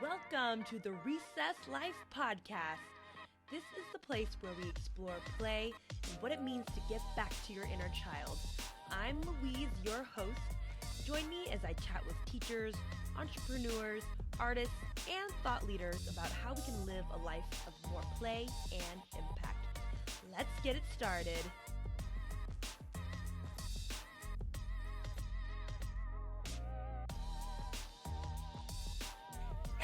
Welcome to the Recess Life Podcast. This is the place where we explore play and what it means to get back to your inner child. I'm Louise, your host. Join me as I chat with teachers, entrepreneurs, artists, and thought leaders about how we can live a life of more play and impact. Let's get it started.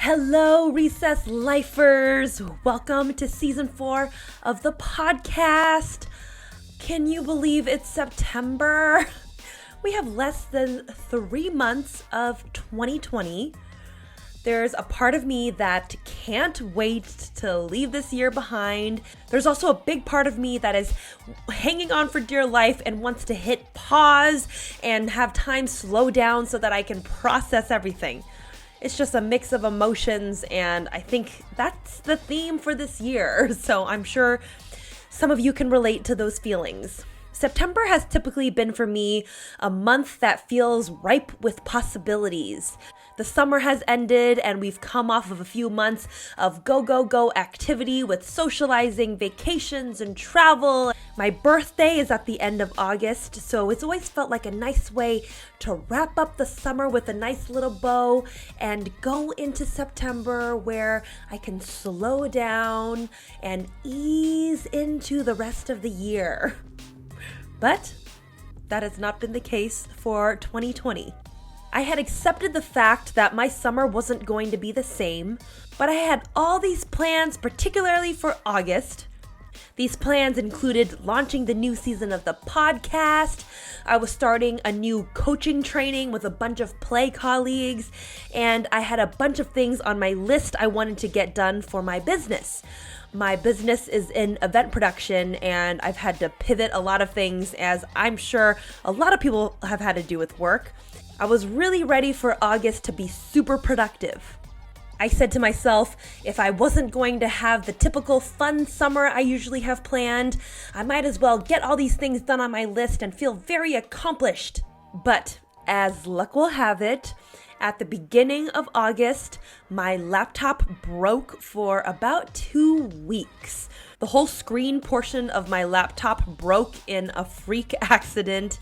Hello, Recess Lifers. Welcome to season 4 of the podcast. Can you believe it's September? We have less than 3 months of 2020. There's a part of me that can't wait to leave this year behind. There's also a big part of me that is hanging on for dear life and wants to hit pause and have time slow down so that I can process everything. It's just a mix of emotions, and I think that's the theme for this year. So I'm sure some of you can relate to those feelings. September has typically been for me a month that feels ripe with possibilities. The summer has ended and we've come off of a few months of go activity with socializing, vacations, and travel. My birthday is at the end of August, so it's always felt like a nice way to wrap up the summer with a nice little bow and go into September where I can slow down and ease into the rest of the year. But that has not been the case for 2020. I had accepted the fact that my summer wasn't going to be the same, but I had all these plans, particularly for August. These plans included launching the new season of the podcast. I was starting a new coaching training with a bunch of play colleagues, and I had a bunch of things on my list I wanted to get done for my business. My business is in event production, and I've had to pivot a lot of things, as I'm sure a lot of people have had to do with work. I was really ready for August to be super productive. I said to myself, if I wasn't going to have the typical fun summer I usually have planned, I might as well get all these things done on my list and feel very accomplished. But as luck will have it, at the beginning of August, my laptop broke for about 2 weeks. The whole screen portion of my laptop broke in a freak accident.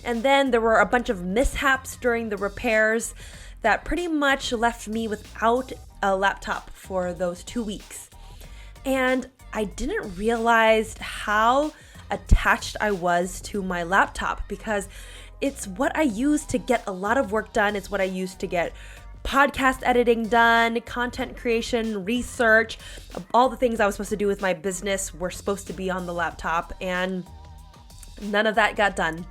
And then there were a bunch of mishaps during the repairs that pretty much left me without a laptop for those 2 weeks. And I didn't realize how attached I was to my laptop because it's what I use to get a lot of work done. It's what I use to get podcast editing done, content creation, research. All the things I was supposed to do with my business were supposed to be on the laptop, and none of that got done.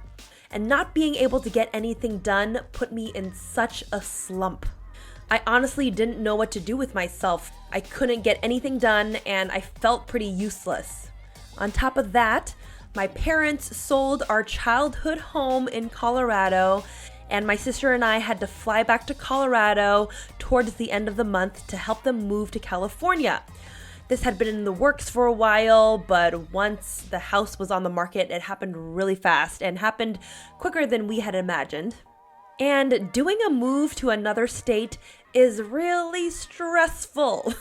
And not being able to get anything done put me in such a slump. I honestly didn't know what to do with myself. I couldn't get anything done, and I felt pretty useless. On top of that, my parents sold our childhood home in Colorado, and my sister and I had to fly back to Colorado towards the end of the month to help them move to California. This had been in the works for a while, but once the house was on the market, it happened really fast and happened quicker than we had imagined. And doing a move to another state is really stressful.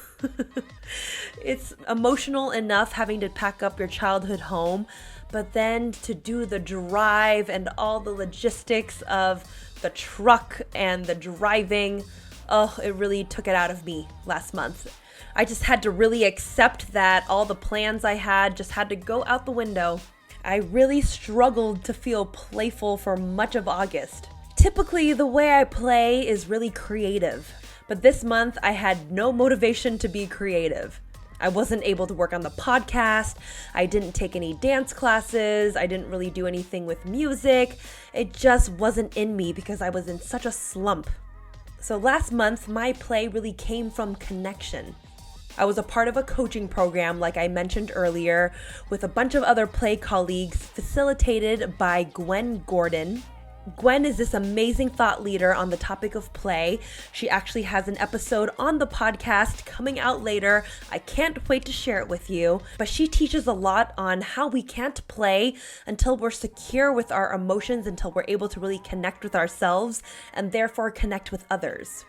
It's emotional enough having to pack up your childhood home, but then to do the drive and all the logistics of the truck and the driving, it really took it out of me last month. I just had to really accept that all the plans I had just had to go out the window. I really struggled to feel playful for much of August. Typically, the way I play is really creative, but this month I had no motivation to be creative. I wasn't able to work on the podcast. I didn't take any dance classes. I didn't really do anything with music. It just wasn't in me because I was in such a slump. So last month, my play really came from connection. I was a part of a coaching program, like I mentioned earlier, with a bunch of other play colleagues facilitated by Gwen Gordon. Gwen is this amazing thought leader on the topic of play. She actually has an episode on the podcast coming out later. I can't wait to share it with you. But she teaches a lot on how we can't play until we're secure with our emotions, until we're able to really connect with ourselves and therefore connect with others.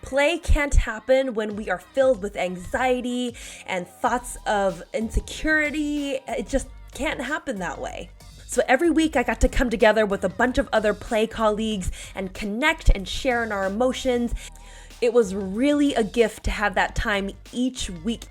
Play can't happen when we are filled with anxiety and thoughts of insecurity. It just can't happen that way. So every week I got to come together with a bunch of other play colleagues and connect and share in our emotions. It was really a gift to have that time each week.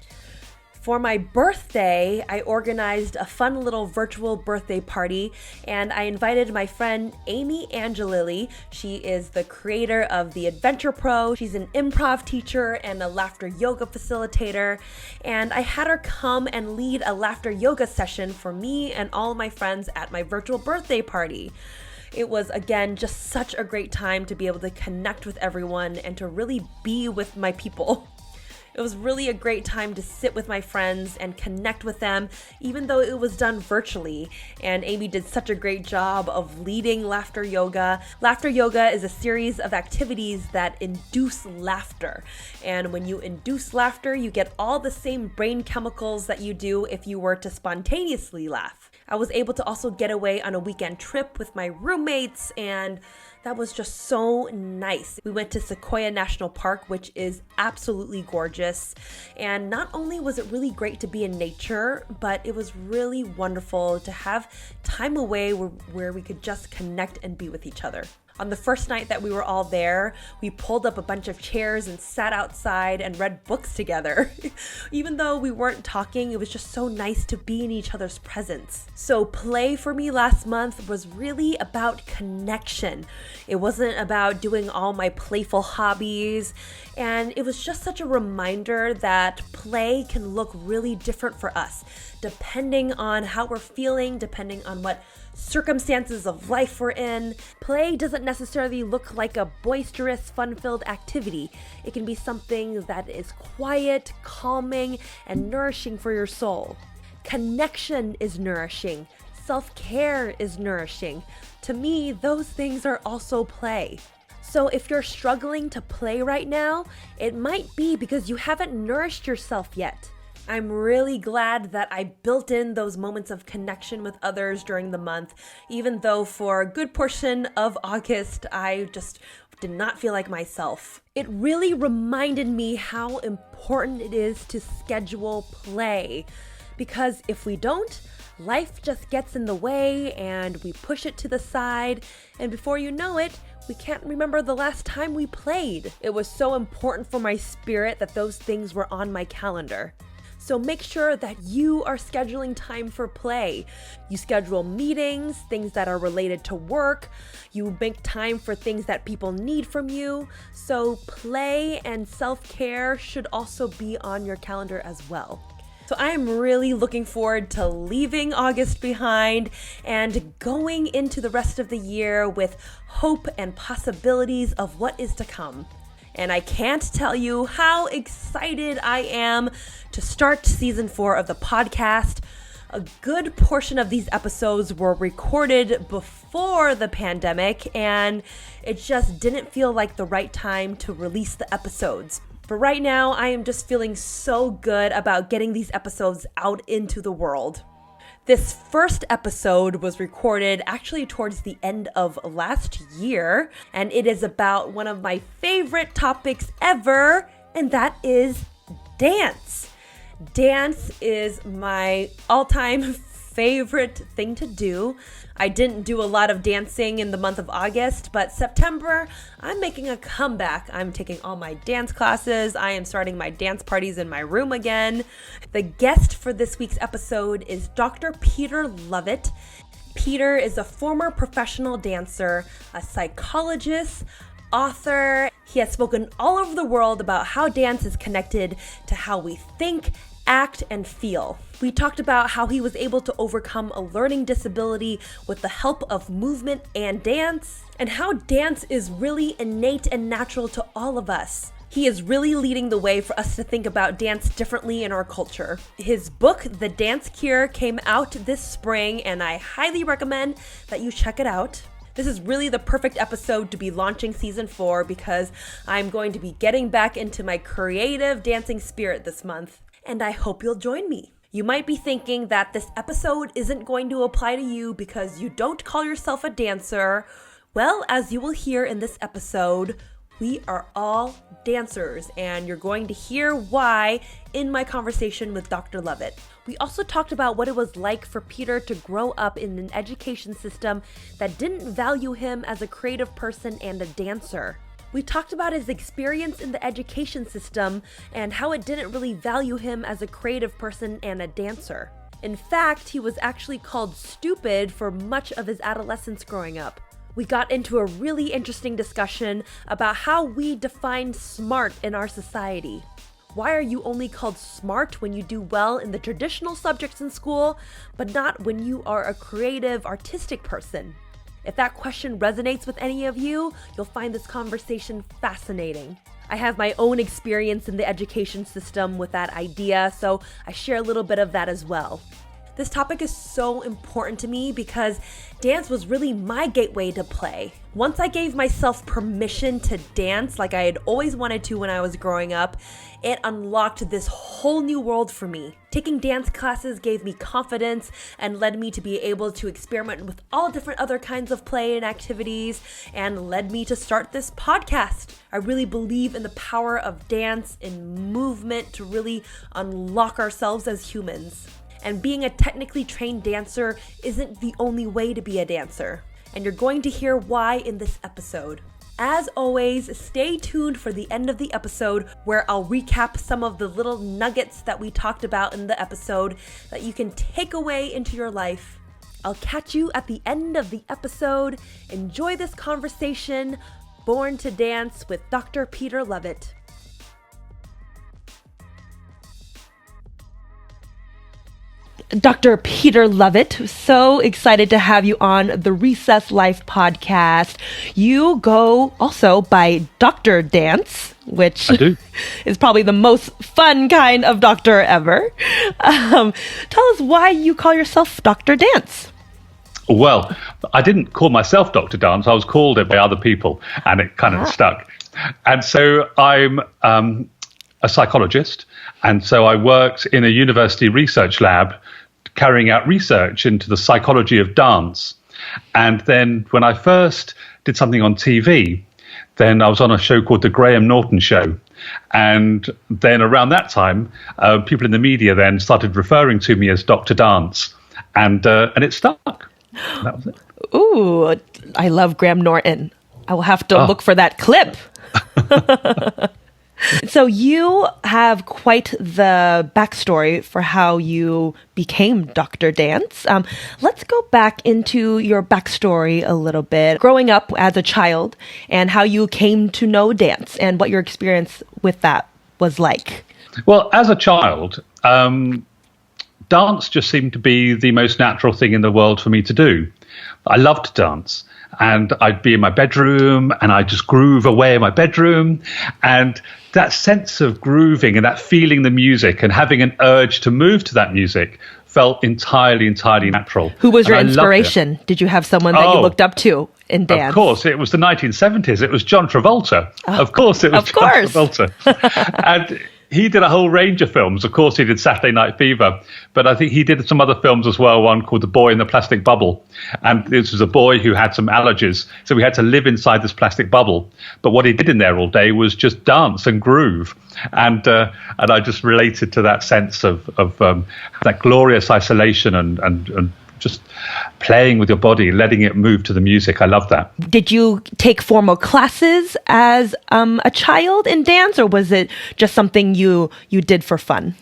For my birthday, I organized a fun little virtual birthday party, and I invited my friend Amy Angelilli. She is the creator of The Adventure Pro. She's an improv teacher and a laughter yoga facilitator, and I had her come and lead a laughter yoga session for me and all my friends at my virtual birthday party. It was, again, just such a great time to be able to connect with everyone and to really be with my people. It was really a great time to sit with my friends and connect with them, even though it was done virtually. And Amy did such a great job of leading laughter yoga. Laughter yoga is a series of activities that induce laughter. And when you induce laughter, you get all the same brain chemicals that you do if you were to spontaneously laugh. I was able to also get away on a weekend trip with my roommates, and that was just so nice. We went to Sequoia National Park, which is absolutely gorgeous. And not only was it really great to be in nature, but it was really wonderful to have time away where we could just connect and be with each other. On the first night that we were all there, we pulled up a bunch of chairs and sat outside and read books together. Even though we weren't talking, it was just so nice to be in each other's presence. So play for me last month was really about connection. It wasn't about doing all my playful hobbies, and it was just such a reminder that play can look really different for us, depending on how we're feeling, depending on what circumstances of life we're in. Play doesn't necessarily look like a boisterous, fun-filled activity. It can be something that is quiet, calming, and nourishing for your soul. Connection is nourishing. Self-care is nourishing. To me, those things are also play. So if you're struggling to play right now, it might be because you haven't nourished yourself yet. I'm really glad that I built in those moments of connection with others during the month, even though for a good portion of August, I just did not feel like myself. It really reminded me how important it is to schedule play, because if we don't, life just gets in the way and we push it to the side, and before you know it, we can't remember the last time we played. It was so important for my spirit that those things were on my calendar. So make sure that you are scheduling time for play. You schedule meetings, things that are related to work. You make time for things that people need from you. So play and self-care should also be on your calendar as well. So I am really looking forward to leaving August behind and going into the rest of the year with hope and possibilities of what is to come. And I can't tell you how excited I am to start season 4 of the podcast. A good portion of these episodes were recorded before the pandemic, and it just didn't feel like the right time to release the episodes. But right now, I am just feeling so good about getting these episodes out into the world. This first episode was recorded actually towards the end of last year, and it is about one of my favorite topics ever, and that is dance. Dance is my all-time favorite thing to do. I didn't do a lot of dancing in the month of August, but September, I'm making a comeback. I'm taking all my dance classes. I am starting my dance parties in my room again. The guest for this week's episode is Dr. Peter Lovatt. Peter is a former professional dancer, a psychologist, author. He has spoken all over the world about how dance is connected to how we think, act, and feel. We talked about how he was able to overcome a learning disability with the help of movement and dance, and how dance is really innate and natural to all of us. He is really leading the way for us to think about dance differently in our culture. His book, The Dance Cure, came out this spring, and I highly recommend that you check it out. This is really the perfect episode to be launching season 4 because I'm going to be getting back into my creative dancing spirit this month, and I hope you'll join me. You might be thinking that this episode isn't going to apply to you because you don't call yourself a dancer. Well, as you will hear in this episode, We are all dancers, and you're going to hear why in my conversation with Dr. Lovatt. We also talked about what it was like for Peter to grow up in an education system that didn't value him as a creative person and a dancer. We talked about his experience in the education system and how it didn't really value him as a creative person and a dancer. In fact, he was actually called stupid for much of his adolescence growing up. We got into a really interesting discussion about how we define smart in our society. Why are you only called smart when you do well in the traditional subjects in school, but not when you are a creative, artistic person? If that question resonates with any of you, you'll find this conversation fascinating. I have my own experience in the education system with that idea, so I share a little bit of that as well. This topic is so important to me because dance was really my gateway to play. Once I gave myself permission to dance like I had always wanted to when I was growing up, it unlocked this whole new world for me. Taking dance classes gave me confidence and led me to be able to experiment with all different other kinds of play and activities, and led me to start this podcast. I really believe in the power of dance and movement to really unlock ourselves as humans. And being a technically trained dancer isn't the only way to be a dancer. And you're going to hear why in this episode. As always, stay tuned for the end of the episode where I'll recap some of the little nuggets that we talked about in the episode that you can take away into your life. I'll catch you at the end of the episode. Enjoy this conversation, Born to Dance with Dr. Peter Lovatt. Dr. Peter Lovatt, so excited to have you on the Recess Life podcast. You go also by Dr. Dance, which is probably the most fun kind of doctor ever. Tell us why you call yourself Dr. Dance. Well, I didn't call myself Dr. Dance. I was called it by other people, and it kind of stuck. And so I'm a psychologist, and so I worked in a university research lab carrying out research into the psychology of dance. And then when I first did something on TV, then I was on a show called The Graham Norton Show. And then around that time, people in the media then started referring to me as Dr. Dance. And it stuck. That was it. Ooh, I love Graham Norton. I will have to look for that clip. So you have quite the backstory for how you became Dr. Dance. Let's go back into your backstory a little bit, growing up as a child and how you came to know dance and what your experience with that was like. Well, as a child, dance just seemed to be the most natural thing in the world for me to do. I loved to dance. And I'd be in my bedroom and I'd just groove away in my bedroom. And that sense of grooving and that feeling the music and having an urge to move to that music felt entirely natural. Who was your inspiration? Did you have someone that you looked up to in dance? Of course, it was the 1970s. It was John Travolta. Of course, it was John Travolta. And he did a whole range of films. Of course, he did Saturday Night Fever, but I think he did some other films as well, one called The Boy in the Plastic Bubble. And this was a boy who had some allergies, so he had to live inside this plastic bubble. But what he did in there all day was just dance and groove. And I just related to that sense of that glorious isolation and just playing with your body, letting it move to the music. I love that. Did you take formal classes as a child in dance, or was it just something you did for fun?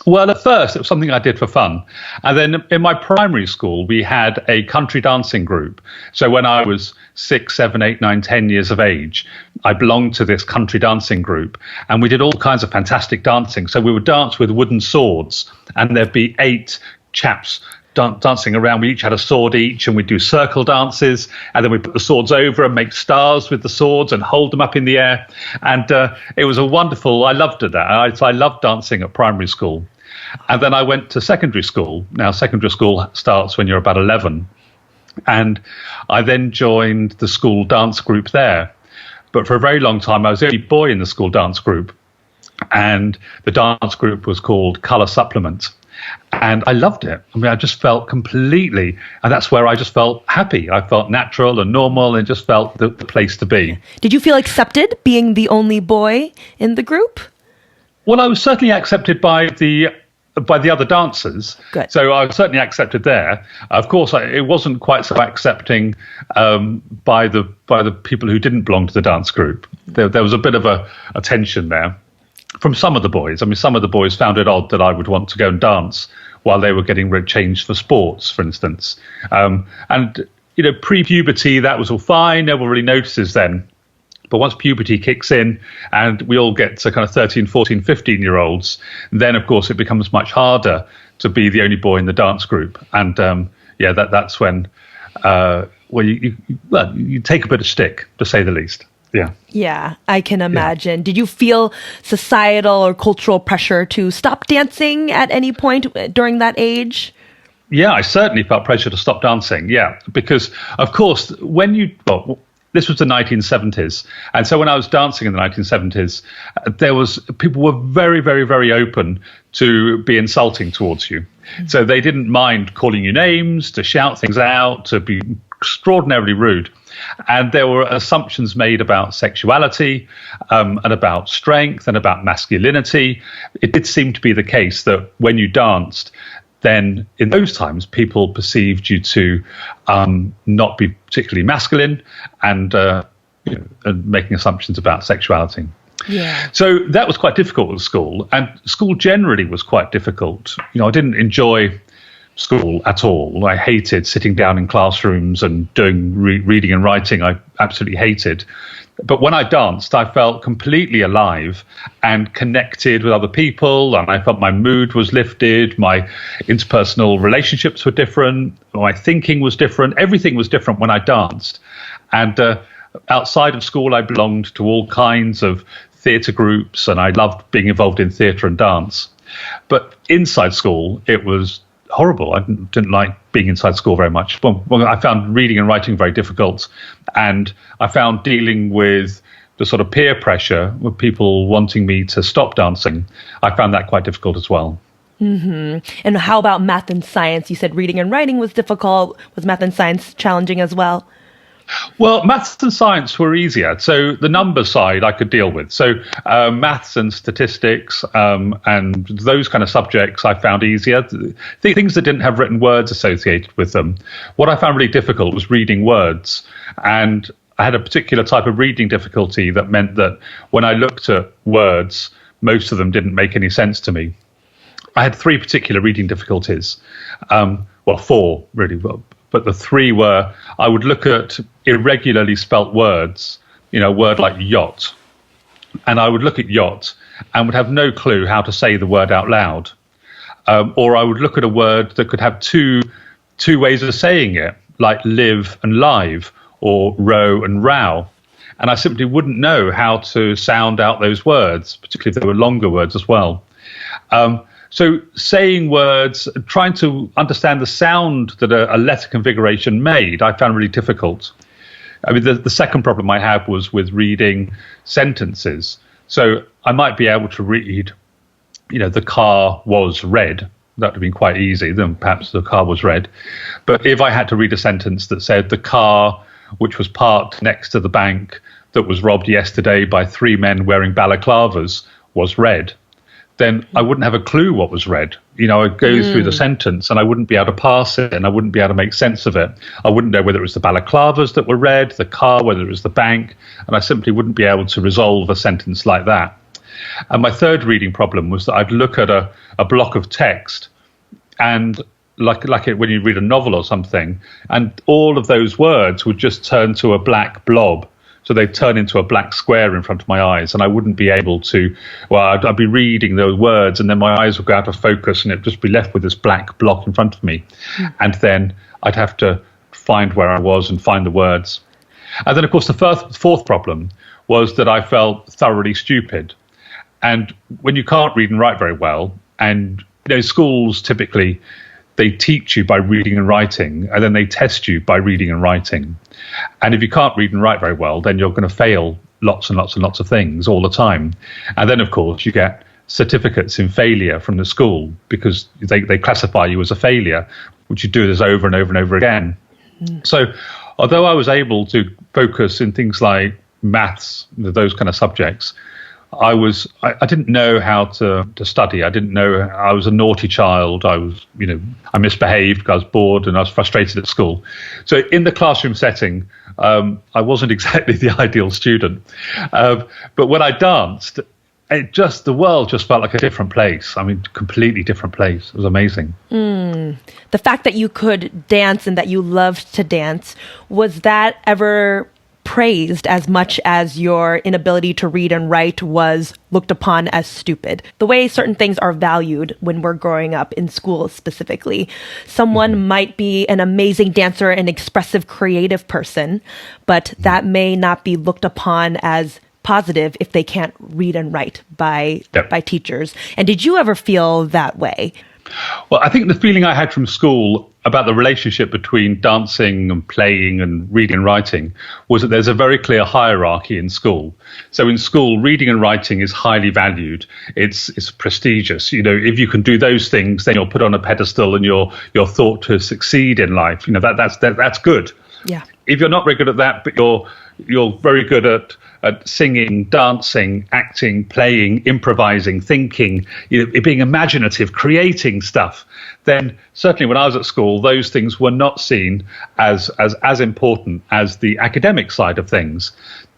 Well, at first, it was something I did for fun. And then in my primary school, we had a country dancing group. So when I was 6, 7, 8, 9, 10 years of age, I belonged to this country dancing group. And we did all kinds of fantastic dancing. So we would dance with wooden swords, and there'd be 8 chaps dancing around. We each had a sword each, and we'd do circle dances, and then we'd put the swords over and make stars with the swords and hold them up in the air. And it was I loved it. I loved dancing at primary school. And then I went to secondary school. Now, secondary school starts when you're about 11. And I then joined the school dance group there. But for a very long time, I was the only boy in the school dance group. And the dance group was called Colour Supplement. And I loved it. I mean, I just felt completely, and that's where I just felt happy. I felt natural and normal and just felt the place to be. Did you feel accepted being the only boy in the group? Well, I was certainly accepted by the other dancers. Good. So I was certainly accepted there. Of course, it wasn't quite so accepting by the people who didn't belong to the dance group. There was a bit of a tension there from some of the boys. I mean, some of the boys found it odd that I would want to go and dance while they were getting changed for sports, for instance. And, pre-puberty, that was all fine. No one really notices then. But once puberty kicks in and we all get to kind of 13, 14, 15-year-olds, then, of course, it becomes much harder to be the only boy in the dance group. And, that's when you take a bit of stick, to say the least. Yeah. Yeah, I can imagine. Yeah. Did you feel societal or cultural pressure to stop dancing at any point during that age? Yeah, I certainly felt pressure to stop dancing. Yeah, because, of course, this was the 1970s. And so when I was dancing in the 1970s, people were very, very, very open to be insulting towards you. Mm-hmm. So they didn't mind calling you names, to shout things out, to be extraordinarily rude. And there were assumptions made about sexuality and about strength and about masculinity. It did seem to be the case that when you danced, then in those times, people perceived you to not be particularly masculine and making assumptions about sexuality. Yeah. So that was quite difficult at school, and school generally was quite difficult. I didn't enjoy school at all. I hated sitting down in classrooms and doing reading and writing. I absolutely hated. But when I danced, I felt completely alive and connected with other people, and I felt my mood was lifted, my interpersonal relationships were different, my thinking was different, everything was different when I danced. And outside of school, I belonged to all kinds of theatre groups, and I loved being involved in theatre and dance. But inside school, it was horrible. I didn't like being inside school very much. Well, I found reading and writing very difficult, and I found dealing with the sort of peer pressure with people wanting me to stop dancing. I found that quite difficult as well. Mm-hmm. And how about math and science? You said reading and writing was difficult. Was math and science challenging as well? Well, maths and science were easier. So the number side I could deal with. So maths and statistics and those kind of subjects I found easier. Things that didn't have written words associated with them. What I found really difficult was reading words. And I had a particular type of reading difficulty that meant that when I looked at words, most of them didn't make any sense to me. I had three particular reading difficulties. Four, really. But the three were, I would look at irregularly spelt words, a word like yacht, and I would look at yacht and would have no clue how to say the word out loud. Or I would look at a word that could have two ways of saying it, like live and live, or row and row. And I simply wouldn't know how to sound out those words, particularly if they were longer words as well. So saying words, trying to understand the sound that a letter configuration made, I found really difficult. I mean, the second problem I had was with reading sentences. So I might be able to read, the car was red. That would have been quite easy. Then perhaps the car was red. But if I had to read a sentence that said the car, which was parked next to the bank that was robbed yesterday by three men wearing balaclavas, was red, then I wouldn't have a clue what was red. I'd go through the sentence and I wouldn't be able to pass it and I wouldn't be able to make sense of it. I wouldn't know whether it was the balaclavas that were red, the car, whether it was the bank, and I simply wouldn't be able to resolve a sentence like that. And my third reading problem was that I'd look at a block of text and like it when you read a novel or something, and all of those words would just turn to a black blob. So they'd turn into a black square in front of my eyes, and I wouldn't be able to, I'd be reading those words, and then my eyes would go out of focus, and it'd just be left with this black block in front of me. And then I'd have to find where I was and find the words. And then, of course, the fourth problem was that I felt thoroughly stupid. And when you can't read and write very well, and schools typically, they teach you by reading and writing, and then they test you by reading and writing. And if you can't read and write very well, then you're going to fail lots and lots and lots of things all the time. And then, of course, you get certificates in failure from the school because they classify you as a failure, which you do this over and over and over again. So although I was able to focus in things like maths, those kind of subjects, I didn't know how to study. I didn't know. I was a naughty child. I misbehaved because I was bored and I was frustrated at school. So in the classroom setting, I wasn't exactly the ideal student. But when I danced, the world just felt like a different place. I mean, completely different place. It was amazing. The fact that you could dance and that you loved to dance, was that ever praised as much as your inability to read and write was looked upon as stupid? The way certain things are valued when we're growing up in school specifically. Someone might be an amazing dancer, an expressive, creative person, but that may not be looked upon as positive if they can't read and write by teachers. And did you ever feel that way? Well, I think the feeling I had from school about the relationship between dancing and playing and reading and writing was that there's a very clear hierarchy in school. So in school, reading and writing is highly valued. It's prestigious. If you can do those things, then you're put on a pedestal and you're thought to succeed in life. That's good. Yeah. If you're not very good at that, but you're very good at singing, dancing, acting, playing, improvising, thinking, being imaginative, creating stuff, then certainly when I was at school, those things were not seen as important as the academic side of things.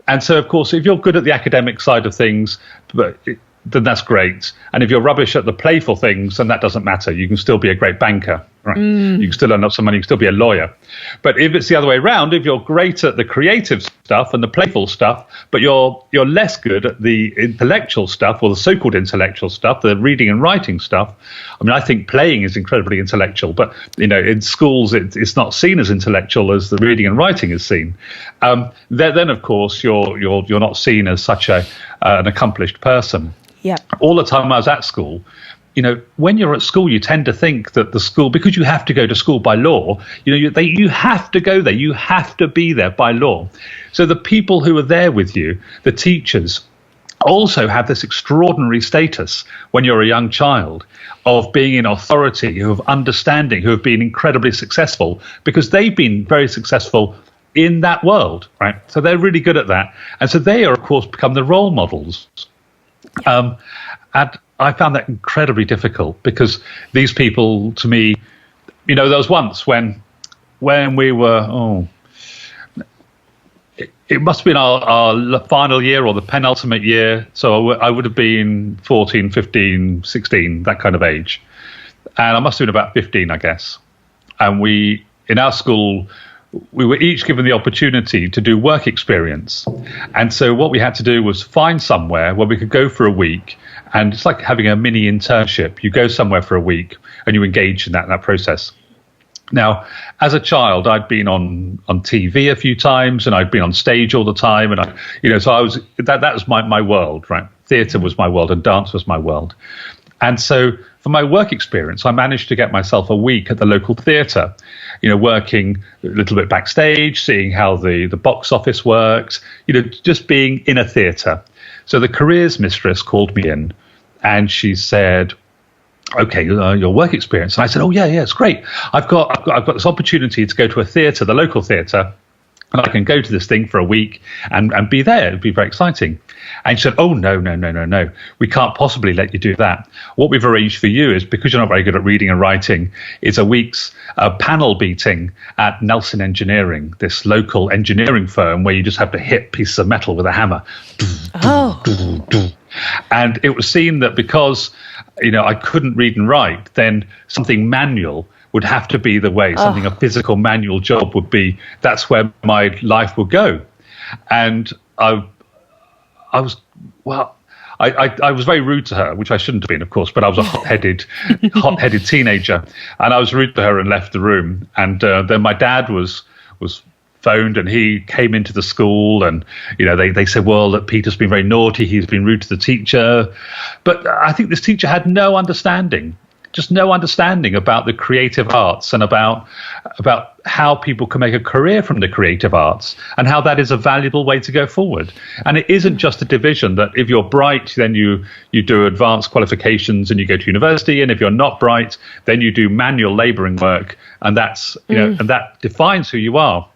And so, of course, if you're good at the academic side of things, then that's great. And if you're rubbish at the playful things, then that doesn't matter. You can still be a great banker. Right? You can still earn up some money. You can still be a lawyer. But if it's the other way around, if you're great at the creative stuff and the playful stuff, but you're less good at the intellectual stuff or the so-called intellectual stuff, the reading and writing stuff. I mean, I think playing is incredibly intellectual, but in schools it's not seen as intellectual as the reading and writing is seen. Then of course you're not seen as such an accomplished person. Yeah. All the time I was at school, when you're at school, you tend to think that the school, because you have to go to school by law, you have to go there, you have to be there by law. So the people who are there with you, the teachers, also have this extraordinary status when you're a young child of being in authority, of understanding, who have been incredibly successful because they've been very successful in that world, right? So they're really good at that. And so they are, of course, become the role models. And I found that incredibly difficult because these people, to me, there was once when we were, it must have been our final year or the penultimate year. So I would have been 14, 15, 16, that kind of age. And I must have been about 15, I guess. And in our school, we were each given the opportunity to do work experience. And so what we had to do was find somewhere where we could go for a week. And it's like having a mini internship. You go somewhere for a week and you engage in that process. Now, as a child, I'd been on TV a few times and I'd been on stage all the time. And so I was, that was my world, right? Theatre was my world and dance was my world. And so for my work experience, I managed to get myself a week at the local theatre, working a little bit backstage, seeing how the box office works, just being in a theatre. So the careers mistress called me in and she said, okay, your work experience. And I said, oh, yeah, it's great. I've got this opportunity to go to a theatre, the local theatre, and I can go to this thing for a week and be there. It'd be very exciting. And she said, oh, no. We can't possibly let you do that. What we've arranged for you is, because you're not very good at reading and writing, is a week's panel beating at Nelson Engineering, this local engineering firm where you just have to hit pieces of metal with a hammer. Oh. And it was seen that because, I couldn't read and write, then something manual would have to be the way, something a physical manual job would be. That's where my life would go. And I was very rude to her, which I shouldn't have been, of course, but I was a hot-headed teenager. And I was rude to her and left the room. And then my dad was phoned and he came into the school and, they said, well, that Peter's been very naughty. He's been rude to the teacher. But I think this teacher had no understanding just no understanding about the creative arts and about how people can make a career from the creative arts and how that is a valuable way to go forward. And it isn't just a division that if you're bright, then you do advanced qualifications and you go to university, and if you're not bright, then you do manual laboring work, and that's and that defines who you are.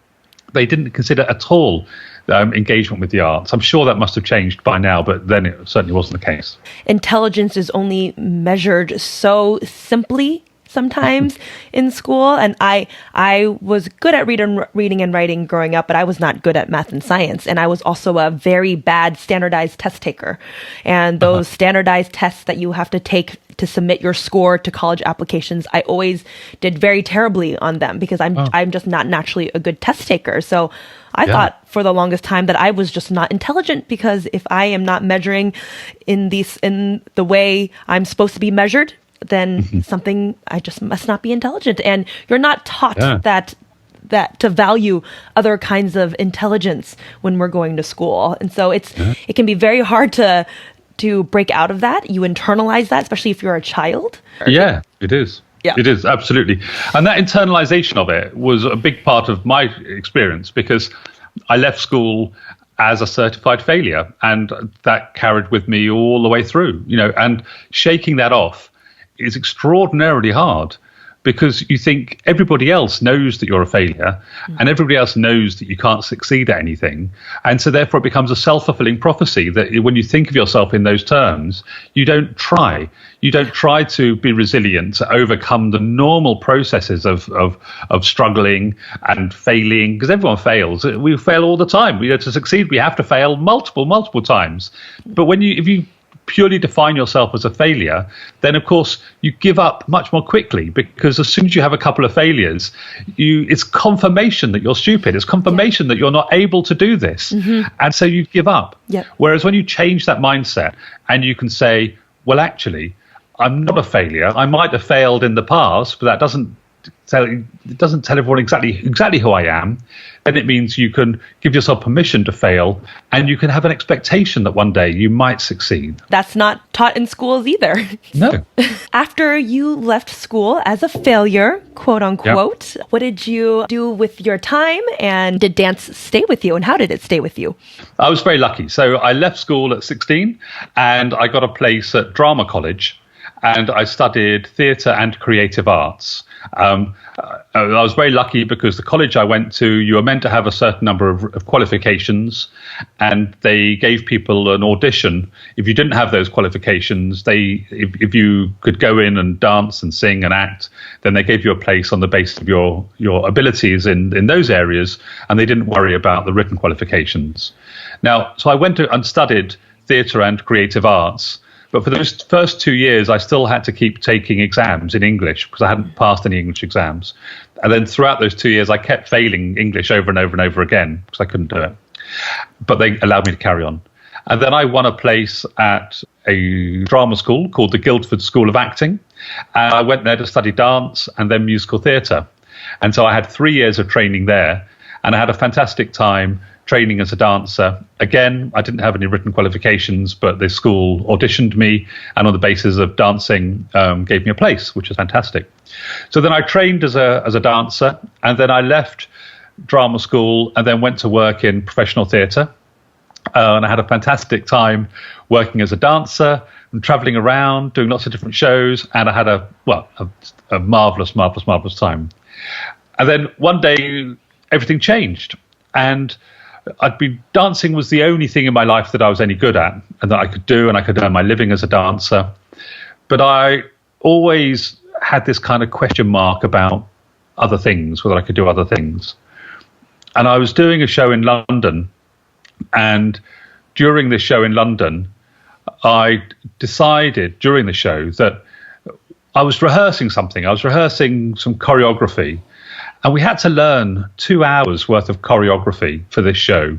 They didn't consider at all engagement with the arts. I'm sure that must have changed by now, but then it certainly wasn't the case. Intelligence is only measured so simply sometimes in school. And I was good at reading and writing growing up, but I was not good at math and science. And I was also a very bad standardized test taker. And those standardized tests that you have to take to submit your score to college applications, I always did very terribly on them because I'm just not naturally a good test taker. So I thought for the longest time that I was just not intelligent, because if I am not measuring in the way I'm supposed to be measured, then something, I just must not be intelligent. And you're not taught that to value other kinds of intelligence when we're going to school. And so it can be very hard to break out of that. You internalize that, especially if you're a child. Yeah, it is. Yeah. It is, absolutely. And that internalization of it was a big part of my experience, because I left school as a certified failure, and that carried with me all the way through, and shaking that off is extraordinarily hard, because you think everybody else knows that you're a failure and everybody else knows that you can't succeed at anything. And so therefore it becomes a self-fulfilling prophecy that when you think of yourself in those terms, you don't try. You don't try to be resilient, to overcome the normal processes of struggling and failing, because everyone fails. We fail all the time. To succeed, we have to fail multiple times. But if you purely define yourself as a failure, then of course you give up much more quickly, because as soon as you have a couple of failures, it's confirmation that you're stupid. It's confirmation that you're not able to do this. And so you give up. Whereas when you change that mindset and you can say, well, actually, I'm not a failure. I might have failed in the past, but that doesn't tell everyone exactly who I am. Then it means you can give yourself permission to fail, and you can have an expectation that one day you might succeed. That's not taught in schools either. No. After you left school as a failure, quote unquote, what did you do with your time, and did dance stay with you, and how did it stay with you? I was very lucky. So I left school at 16 and I got a place at drama college, and I studied theatre and creative arts. I was very lucky because the college I went to, you were meant to have a certain number of qualifications, and they gave people an audition. If you didn't have those qualifications, if you could go in and dance and sing and act, then they gave you a place on the basis of your abilities in those areas, and they didn't worry about the written qualifications. Now, so I went to and studied theatre and creative arts. But for those first 2 years, I still had to keep taking exams in English because I hadn't passed any English exams. And then throughout those 2 years, I kept failing English over and over and over again because I couldn't do it. But they allowed me to carry on. And then I won a place at a drama school called the Guildford School of Acting. And I went there to study dance and then musical theatre. And so I had 3 years of training there. And I had a fantastic time training as a dancer. Again, I didn't have any written qualifications, but the school auditioned me, and on the basis of dancing, gave me a place, which was fantastic. So then I trained as a dancer, and then I left drama school and then went to work in professional theatre. And I had a fantastic time working as a dancer and traveling around, doing lots of different shows, and I had a marvelous time. And then one day, everything changed, and dancing was the only thing in my life that I was any good at and that I could do, and I could earn my living as a dancer. But I always had this kind of question mark about other things, whether I could do other things. And I was doing a show in London, and during this show in London, I decided during the show that I was rehearsing something. I was rehearsing some choreography. And we had to learn 2 hours worth of choreography for this show.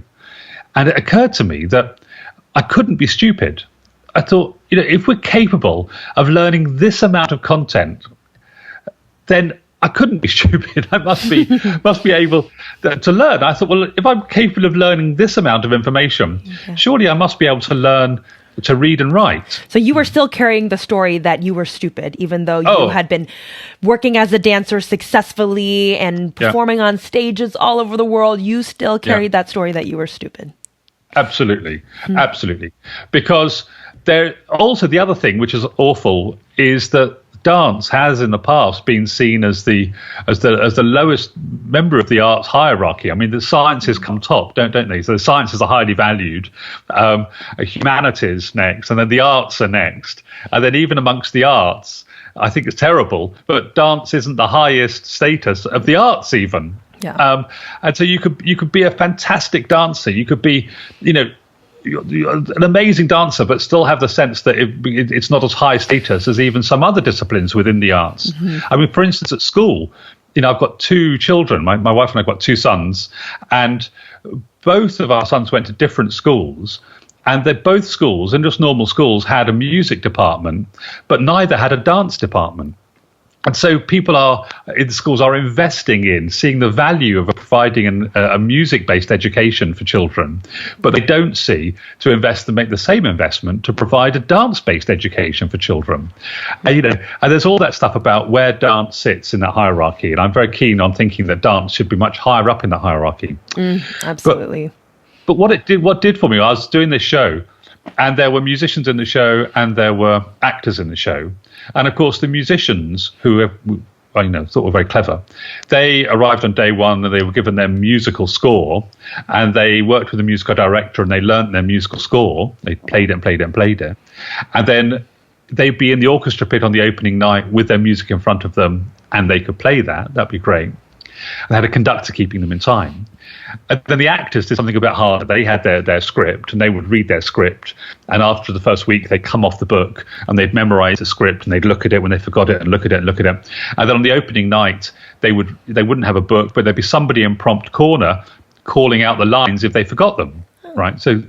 And it occurred to me that I couldn't be stupid. I thought, if we're capable of learning this amount of content, then I couldn't be stupid. I must be able to learn. I thought, well, if I'm capable of learning this amount of information, surely I must be able to learn to read and write. So you were still carrying the story that you were stupid, even though you had been working as a dancer successfully and performing on stages all over the world. You still carried that story that you were stupid. Absolutely. Absolutely. Because there also the other thing, which is awful, is that dance has in the past been seen as the lowest member of the arts hierarchy. I mean, the sciences come top, don't they? So the sciences are highly valued, humanities next, and then the arts are next. And then even amongst the arts, I think it's terrible, but dance isn't the highest status of the arts even. Yeah. And so you could be a fantastic dancer. You could be, you're an amazing dancer, but still have the sense that it's not as high status as even some other disciplines within the arts. I mean, for instance, at school, I've got two children. My wife and I've got two sons, and both of our sons went to different schools. And both schools, and just normal schools, had a music department, but neither had a dance department. And so people in schools are investing in seeing the value of providing a music-based education for children, but they don't see to make the same investment to provide a dance-based education for children. And there's all that stuff about where dance sits in that hierarchy, and I'm very keen on thinking that dance should be much higher up in the hierarchy. Absolutely. But what it did for me, I was doing this show, and there were musicians in the show and there were actors in the show. And of course, the musicians who thought were very clever, they arrived on day one and they were given their musical score, and they worked with the musical director and they learnt their musical score. They played it and played it and played it. And then they'd be in the orchestra pit on the opening night with their music in front of them, and they could play that. That'd be great. And they had a conductor keeping them in time. And then the actors did something a bit harder. They had their script, and they would read their script. And after the first week, they'd come off the book and they'd memorize the script, and they'd look at it when they forgot it and look at it and look at it. And then on the opening night, they wouldn't have a book, but there'd be somebody in prompt corner calling out the lines if they forgot them, right? So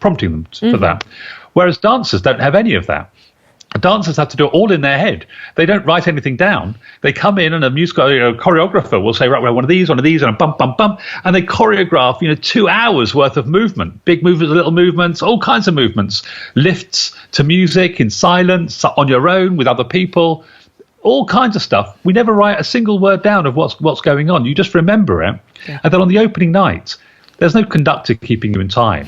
prompting them for that. Whereas dancers don't have any of that. Dancers have to do it all in their head. They don't write anything down. They come in, and a musical choreographer will say, right, well, one of these, and bump, bump, bump. And they choreograph, 2 hours worth of movement, big movements, little movements, all kinds of movements, lifts to music in silence, on your own, with other people, all kinds of stuff. We never write a single word down of what's going on. You just remember it. Yeah. And then on the opening night, there's no conductor keeping you in time.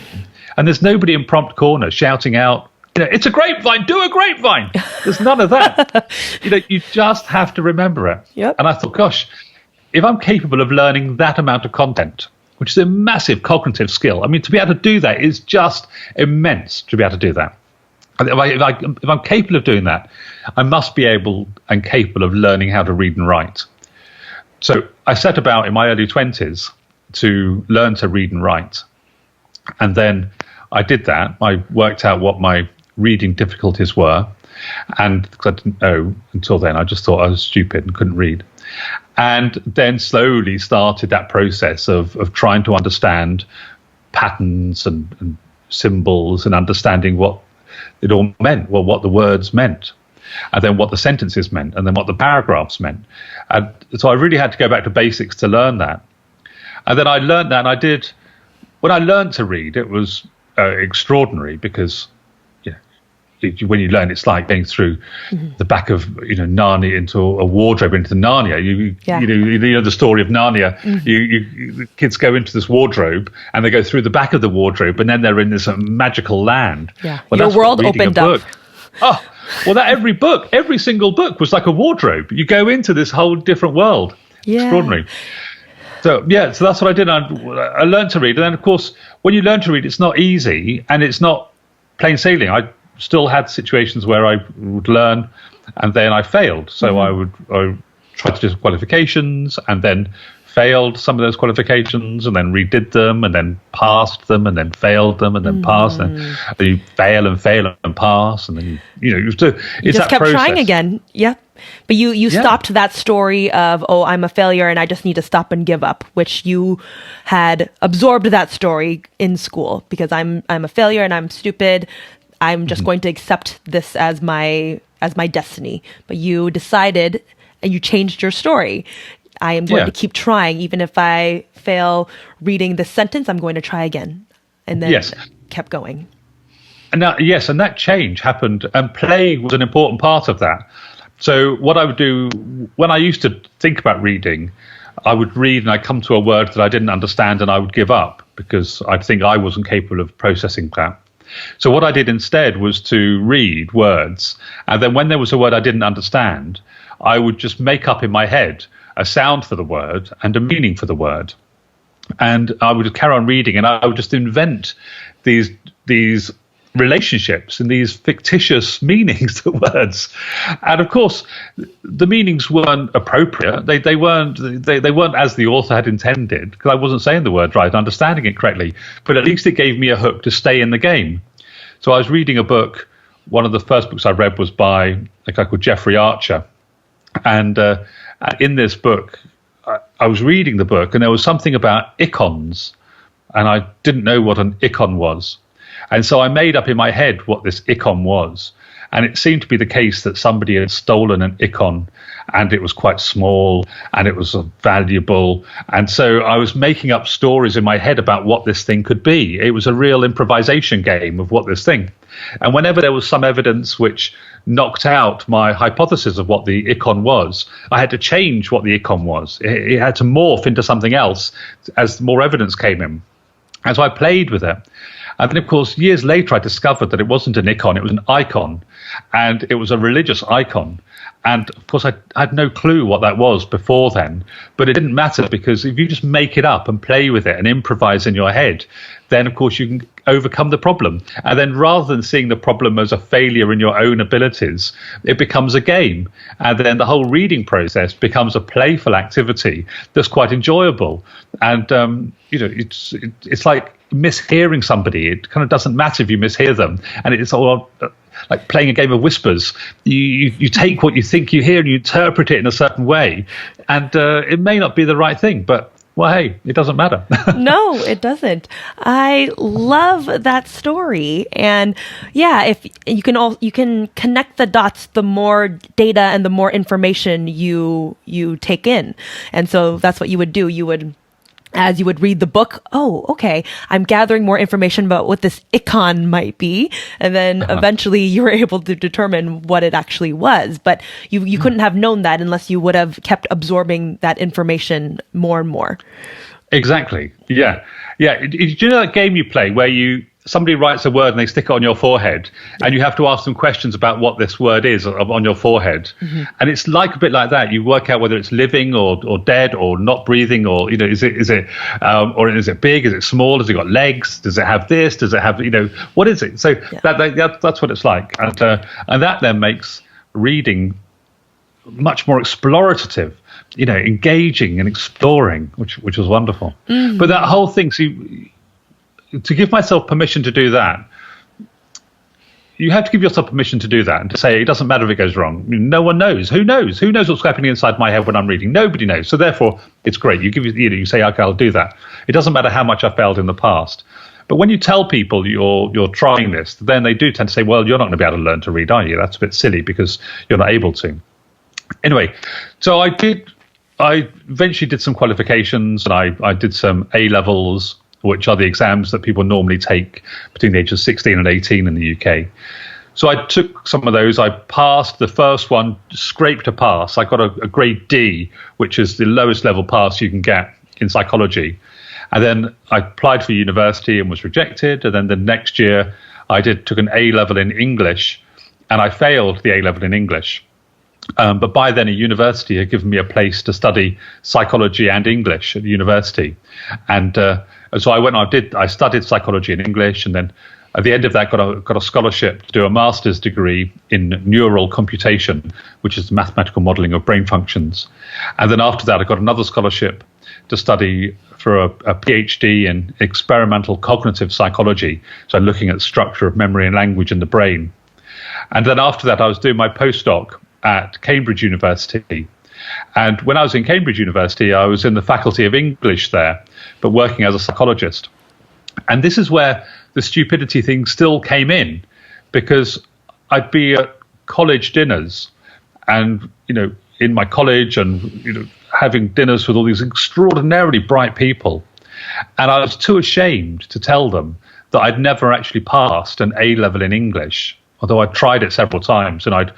And there's nobody in prompt corner shouting out, it's a grapevine, do a grapevine. There's none of that. You just have to remember it. Yep. And I thought, gosh, if I'm capable of learning that amount of content, which is a massive cognitive skill, I mean, to be able to do that is just immense to be able to do that. If I'm capable of doing that, I must be able and capable of learning how to read and write. So I set about in my early 20s to learn to read and write. And then I did that. I worked out what my reading difficulties were, and because I didn't know until then, I just thought I was stupid and couldn't read. And then slowly started that process of trying to understand patterns and symbols, and understanding what it all meant, well, what the words meant, and then what the sentences meant, and then what the paragraphs meant. And so I really had to go back to basics to learn that. And then I learned that, and when I learned to read, it was extraordinary, because when you learn, it's like going through the back of Narnia into a wardrobe into Narnia. You know the story of Narnia. The kids go into this wardrobe and they go through the back of the wardrobe, and then they're in this magical land. Yeah, well, your world opened up. Oh, well, every single book was like a wardrobe. You go into this whole different world. Yeah. Extraordinary. So that's what I did. I learned to read, and then of course, when you learn to read, it's not easy, and it's not plain sailing. I still had situations where I would learn and then I failed. So I tried to do qualifications and then failed some of those qualifications, and then redid them, and then passed them, and then failed them, and then passed them. And you fail and pass, and then you just kept trying again. Yeah. But you stopped that story of, oh, I'm a failure and I just need to stop and give up, which you had absorbed that story in school, because I'm a failure and I'm stupid. I'm just going to accept this as my destiny. But you decided, and you changed your story. I am going to keep trying. Even if I fail reading this sentence, I'm going to try again. And then kept going. and that change happened, and play was an important part of that. So what I would do when I used to think about reading, I would read and I'd come to a word that I didn't understand and I would give up because I'd think I wasn't capable of processing that. So what I did instead was to read words, and then when there was a word I didn't understand, I would just make up in my head a sound for the word and a meaning for the word. And I would carry on reading, and I would just invent these relationships and these fictitious meanings to words. And of course, the meanings weren't appropriate. They weren't as the author had intended, because I wasn't saying the word right, understanding it correctly. But at least it gave me a hook to stay in the game. So I was reading a book. One of the first books I read was by a guy called Jeffrey Archer. And in this book, I was reading the book, and there was something about icons, and I didn't know what an icon was. And so I made up in my head what this icon was. And it seemed to be the case that somebody had stolen an icon, and it was quite small, and it was valuable. And so I was making up stories in my head about what this thing could be. It was a real improvisation game of what this thing. And whenever there was some evidence which knocked out my hypothesis of what the icon was, I had to change what the icon was. It had to morph into something else as more evidence came in. And so I played with it. And then, of course, years later, I discovered that it wasn't an icon, it was an icon. And it was a religious icon. And, of course, I had no clue what that was before then. But it didn't matter, because if you just make it up and play with it and improvise in your head, then, of course, you can overcome the problem. And then rather than seeing the problem as a failure in your own abilities, it becomes a game. And then the whole reading process becomes a playful activity that's quite enjoyable. And, it's like mishearing somebody. It kind of doesn't matter if you mishear them. And it's all like playing a game of whispers. You take what you think you hear and you interpret it in a certain way. And it may not be the right thing, but well, hey, it doesn't matter. No, it doesn't. I love that story. And yeah, if you can connect the dots, the more data and the more information you take in. And so that's what you would do. As you would read the book, oh, okay, I'm gathering more information about what this icon might be. And then eventually you were able to determine what it actually was. But you couldn't have known that unless you would have kept absorbing that information more and more. Exactly. Yeah. Do you know that game you play where somebody writes a word and they stick it on your forehead, and you have to ask them questions about what this word is on your forehead? Mm-hmm. And it's like a bit like that. You work out whether it's living or dead or not breathing, or is it or is it big? Is it small? Has it got legs? Does it have this? Does it have what is it? So that's what it's like, and that then makes reading much more explorative, engaging and exploring, which was wonderful. Mm-hmm. But that whole thing, to give myself permission to do that, you have to give yourself permission to do that and to say it doesn't matter if it goes wrong. No one knows. Who knows? Who knows what's happening inside my head when I'm reading? Nobody knows. So therefore, it's great. You say, okay, I'll do that. It doesn't matter how much I failed in the past. But when you tell people you're trying this, then they do tend to say, well, you're not going to be able to learn to read, are you? That's a bit silly because you're not able to. Anyway, so I eventually did some qualifications, and I did some A-levels, which are the exams that people normally take between the ages of 16 and 18 in the UK. So I took some of those. I passed the first one, scraped a pass. I got a grade D, which is the lowest level pass you can get in psychology. And then I applied for university and was rejected. And then the next year, I took an A-level in English, and I failed the A-level in English. But by then, a university had given me a place to study psychology and English at the university. And so I went. I studied psychology and English, and then at the end of that, got a scholarship to do a master's degree in neural computation, which is mathematical modelling of brain functions. And then after that, I got another scholarship to study for a PhD in experimental cognitive psychology, so looking at structure of memory and language in the brain. And then after that, I was doing my postdoc at Cambridge University. And when I was in Cambridge University, I was in the faculty of English there, but working as a psychologist. And this is where the stupidity thing still came in, because I'd be at college dinners and, in my college and, having dinners with all these extraordinarily bright people. And I was too ashamed to tell them that I'd never actually passed an A level in English, although I'd tried it several times, and I'd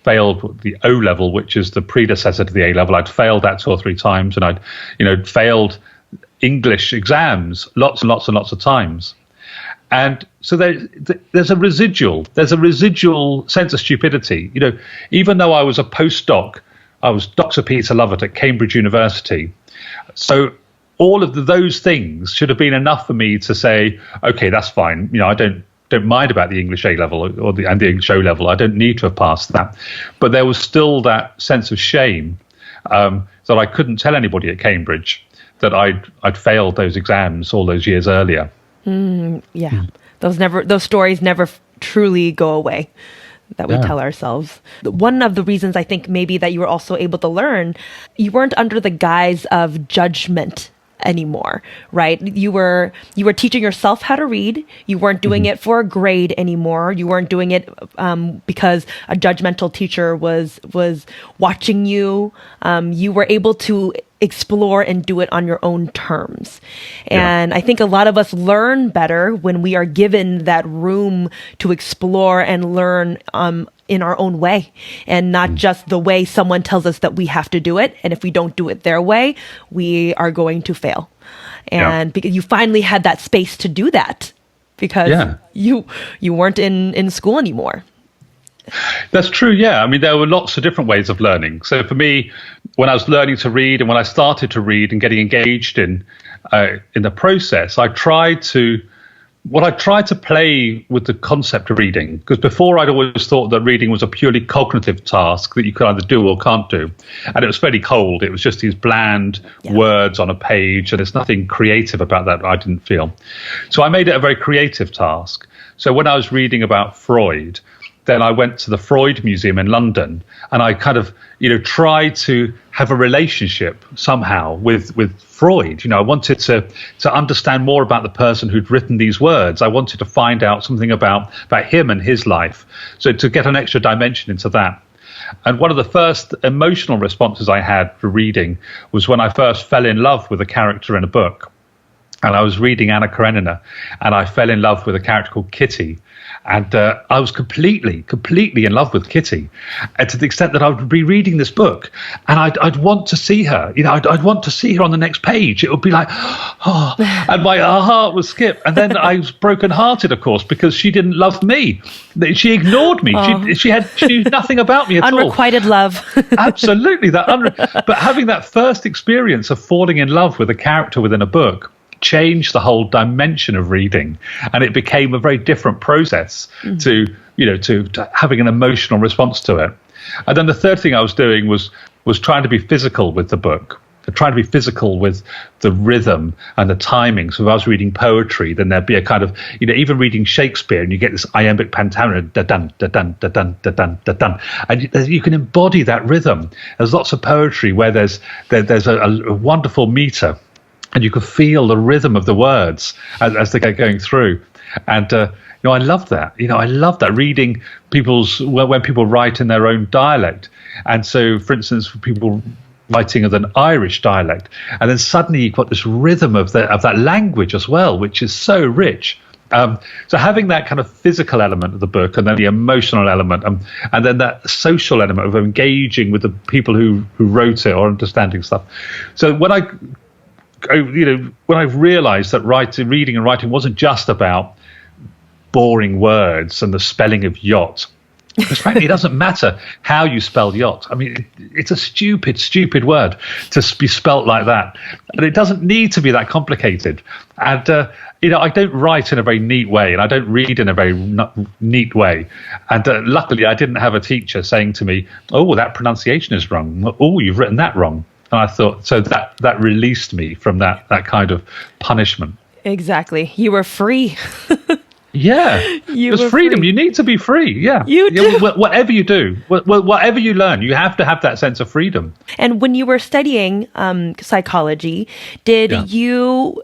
failed the O level, which is the predecessor to the A level. I'd failed that 2 or 3 times, and I'd failed English exams lots and lots and lots of times. And so there's a residual sense of stupidity. Even though I was a postdoc, I was Dr. Peter Lovatt at Cambridge University. So all of those things should have been enough for me to say, okay, that's fine. I don't mind about the English A level and the English O level. I don't need to have passed that. But there was still that sense of shame that I couldn't tell anybody at Cambridge that I'd failed those exams all those years earlier. Those stories never truly go away that we tell ourselves. One of the reasons I think maybe that you were also able to learn, you weren't under the guise of judgment anymore, right? You were teaching yourself how to read. You weren't doing it for a grade anymore. You weren't doing it because a judgmental teacher was watching you. You were able to explore and do it on your own terms. And I think a lot of us learn better when we are given that room to explore and learn in our own way, and not just the way someone tells us that we have to do it. And if we don't do it their way, we are going to fail. And because you finally had that space to do that, because you weren't in school anymore. That's true, yeah. I mean, there were lots of different ways of learning. So for me, when I was learning to read and when I started to read and getting engaged in the process, I tried to play with the concept of reading, because before I'd always thought that reading was a purely cognitive task that you could either do or can't do. And it was fairly cold. It was just these bland words on a page, and there's nothing creative about that, I didn't feel. So I made it a very creative task. So when I was reading about Freud, then I went to the Freud Museum in London, and I kind of, tried to have a relationship somehow with Freud. I wanted to understand more about the person who'd written these words. I wanted to find out something about him and his life. So to get an extra dimension into that. And one of the first emotional responses I had for reading was when I first fell in love with a character in a book. And I was reading Anna Karenina, and I fell in love with a character called Kitty. And I was completely in love with Kitty, and to the extent that I would be reading this book, and I'd want to see her. I'd want to see her on the next page. It would be like, oh, and my heart would skip. And then I was brokenhearted, of course, because she didn't love me. She ignored me. She knew nothing about me at all. Unrequited love. Absolutely, but having that first experience of falling in love with a character within a book changed the whole dimension of reading, and it became a very different process to having an emotional response to it. And then the third thing I was doing was trying to be physical with the book, trying to be physical with the rhythm and the timing. So if I was reading poetry, then there'd be a kind of, even reading Shakespeare, and you get this iambic pentameter, da-dun, da-dun, da-dun, da-dun, da-dun. And you can embody that rhythm. There's lots of poetry where there's a wonderful meter, and you can feel the rhythm of the words as they get going through. And, I love that. I love that, reading when people write in their own dialect. And so, for instance, people writing with an Irish dialect, and then suddenly you've got this rhythm of that language as well, which is so rich. So having that kind of physical element of the book, and then the emotional element, and then that social element of engaging with the people who wrote it or understanding stuff. So when I realized that reading and writing wasn't just about boring words and the spelling of yacht, because frankly, it doesn't matter how you spell yacht. I mean, it's a stupid word to be spelt like that, and it doesn't need to be that complicated. And I don't write in a very neat way, and I don't read in a very neat way. And luckily, I didn't have a teacher saying to me, "Oh, that pronunciation is wrong. Oh, you've written that wrong." And I thought, so that released me from that kind of punishment. Exactly. You were free. Yeah. There's freedom. Free. You need to be free. Yeah. You do. Whatever you do, whatever you learn, you have to have that sense of freedom. And when you were studying psychology, did you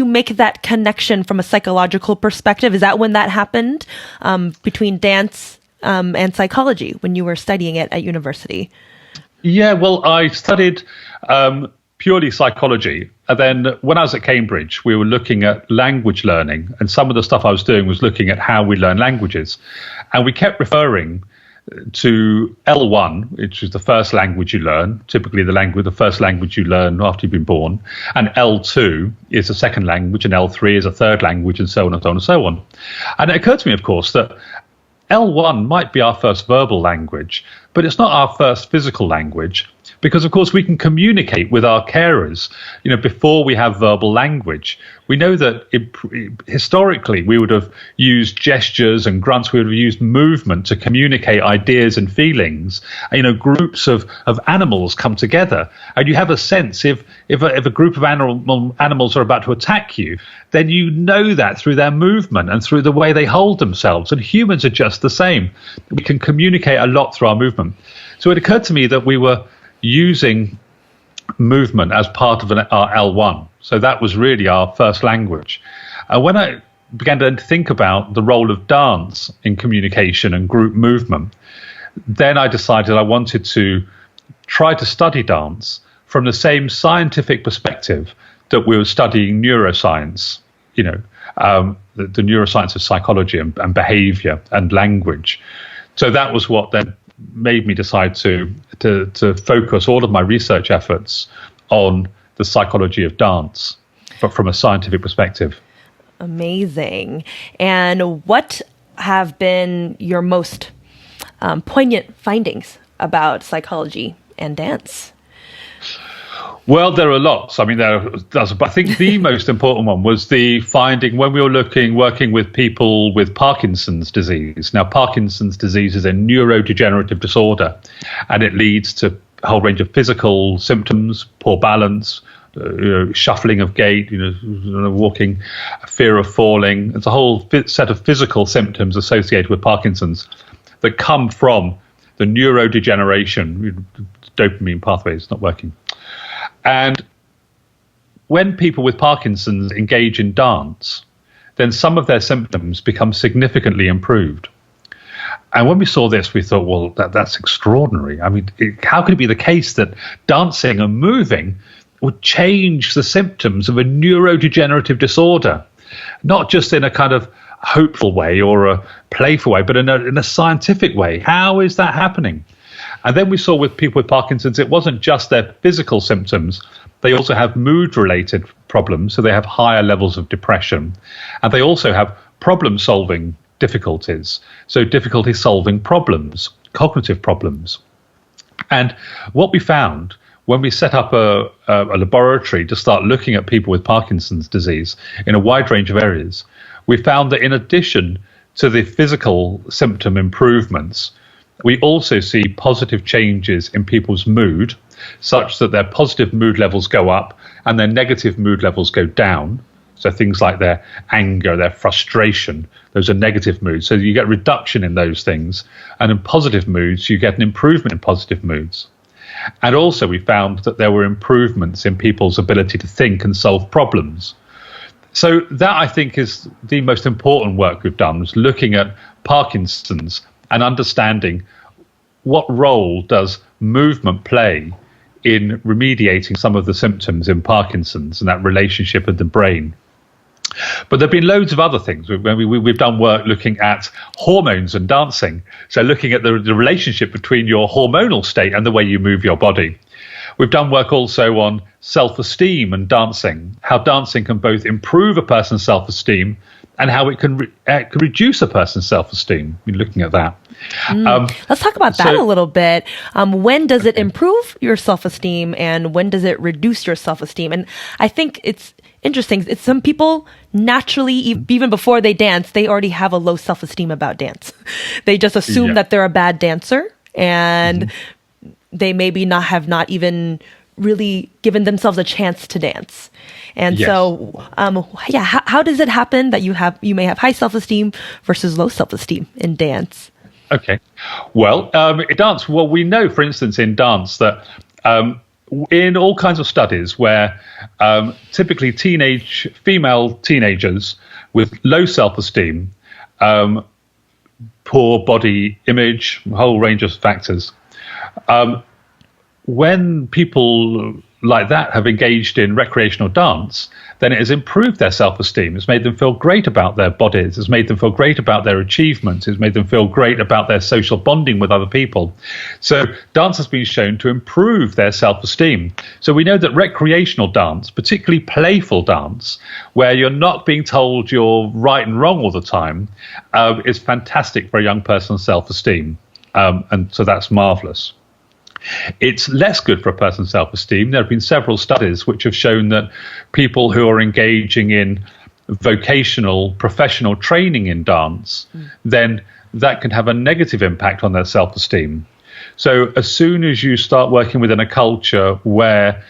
make that connection from a psychological perspective? Is that when that happened between dance and psychology when you were studying it at university? Yeah, well, I studied purely psychology. And then when I was at Cambridge, we were looking at language learning, and some of the stuff I was doing was looking at how we learn languages. And we kept referring to L1, which is the first language you learn, typically the first language you learn after you've been born, and L2 is a second language, and L3 is a third language, and so on and so on and so on. And it occurred to me, of course, that L1 might be our first verbal language, but it's not our first physical language, because, of course, we can communicate with our carers, before we have verbal language. We know that historically we would have used gestures and grunts. We would have used movement to communicate ideas and feelings. Groups of animals come together, and you have a sense if a group of animals are about to attack you, then you know that through their movement and through the way they hold themselves. And humans are just the same. We can communicate a lot through our movement. So it occurred to me that we were using movement as part of our L1. So that was really our first language. When I began to think about the role of dance in communication and group movement, then I decided I wanted to try to study dance from the same scientific perspective that we were studying neuroscience, the neuroscience of psychology and behavior and language. So that was what then made me decide to focus all of my research efforts on the psychology of dance, but from a scientific perspective. Amazing. And what have been your most poignant findings about psychology and dance? Well, there are lots. I mean, I think the most important one was the finding when we were working with people with Parkinson's disease. Now, Parkinson's disease is a neurodegenerative disorder, and it leads to a whole range of physical symptoms: poor balance, shuffling of gait, walking, fear of falling. It's a whole set of physical symptoms associated with Parkinson's that come from the neurodegeneration, dopamine pathways not working. And when people with Parkinson's engage in dance, then some of their symptoms become significantly improved. And when we saw this, we thought, well, that's extraordinary. I mean, how could it be the case that dancing and moving would change the symptoms of a neurodegenerative disorder, not just in a kind of hopeful way or a playful way, but in a scientific way? How is that happening? And then we saw with people with Parkinson's, it wasn't just their physical symptoms. They also have mood-related problems, so they have higher levels of depression. And they also have problem-solving difficulties, so difficulty solving problems, cognitive problems. And what we found when we set up a laboratory to start looking at people with Parkinson's disease in a wide range of areas, we found that in addition to the physical symptom improvements, we also see positive changes in people's mood, such that their positive mood levels go up and their negative mood levels go down. So things like their anger, their frustration, those are negative moods. So you get reduction in those things. And in positive moods, you get an improvement in positive moods. And also we found that there were improvements in people's ability to think and solve problems. So that, I think, is the most important work we've done, was looking at Parkinson's and understanding what role does movement play in remediating some of the symptoms in Parkinson's and that relationship with the brain. But there have been loads of other things. We've done work looking at hormones and dancing, so looking at the relationship between your hormonal state and the way you move your body. We've done work also on self-esteem and dancing, how dancing can both improve a person's self-esteem and how it can reduce a person's self-esteem. We're looking at that. Let's talk about that a little bit. When does it improve your self-esteem and when does it reduce your self-esteem? And I think it's interesting. It's some people naturally, even before they dance, they already have a low self-esteem about dance. They just assume that they're a bad dancer, and they maybe not even really given themselves a chance to dance. And so, how does it happen that you may have high self-esteem versus low self-esteem in dance? Okay. Well, in dance, we know, for instance, in dance that in all kinds of studies where typically female teenagers with low self-esteem, poor body image, a whole range of factors, when people like that have engaged in recreational dance, then it has improved their self-esteem. It's made them feel great about their bodies. It's made them feel great about their achievements. It's made them feel great about their social bonding with other people. So dance has been shown to improve their self-esteem. So we know that recreational dance, particularly playful dance, where you're not being told you're right and wrong all the time, is fantastic for a young person's self-esteem. And so that's marvelous. It's less good for a person's self-esteem. There have been several studies which have shown that people who are engaging in vocational, professional training in dance, then that can have a negative impact on their self-esteem. So as soon as you start working within a culture where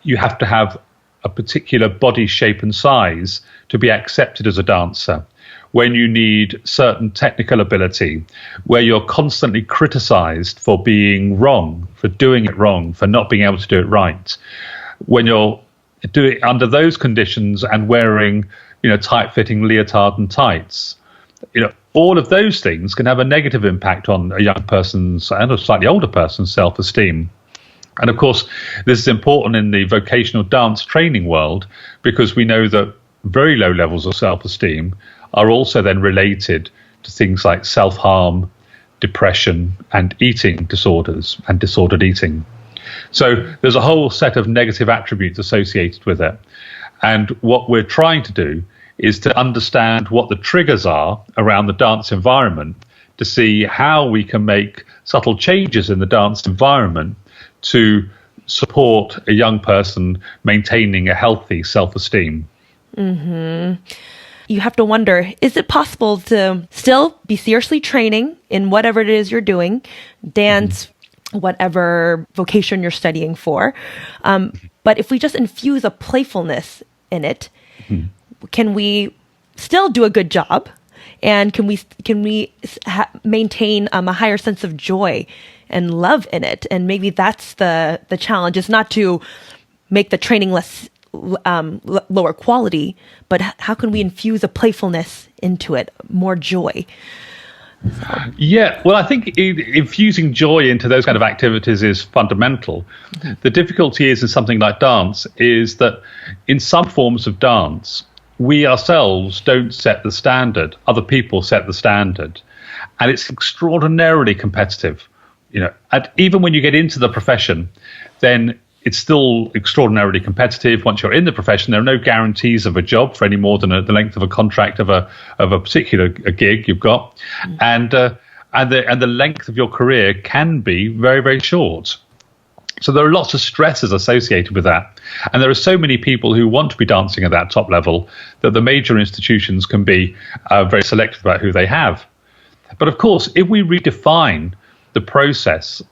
you have to have a particular body shape and size to be accepted as a dancer, when you need certain technical ability, where you're constantly criticized for being wrong, for doing it wrong, for not being able to do it right, when you're doing under those conditions and wearing, tight-fitting leotard and tights, all of those things can have a negative impact on a young person's and a slightly older person's self-esteem. And of course, this is important in the vocational dance training world because we know that very low levels of self-esteem are also then related to things like self-harm, depression, and eating disorders and disordered eating. So there's a whole set of negative attributes associated with it. And what we're trying to do is to understand what the triggers are around the dance environment to see how we can make subtle changes in the dance environment to support a young person maintaining a healthy self-esteem. Mm-hmm. You have to wonder, is it possible to still be seriously training in whatever it is you're doing, dance, whatever vocation you're studying for, but if we just infuse a playfulness in it, can we still do a good job? And can we maintain a higher sense of joy and love in it? And maybe that's the challenge, is not to make the training less lower quality, but how can we infuse a playfulness into it, more joy? Yeah, well, I think infusing joy into those kind of activities is fundamental. The difficulty is in something like dance is that in some forms of dance, we ourselves don't set the standard. Other people set the standard. And it's extraordinarily competitive. And even when you get into the profession, then it's still extraordinarily competitive. Once you're in the profession, there are no guarantees of a job for any more than the length of a contract of a particular gig you've got, and the length of your career can be very, very short. So there are lots of stresses associated with that, and there are so many people who want to be dancing at that top level that the major institutions can be very selective about who they have. But of course, if we redefine the process,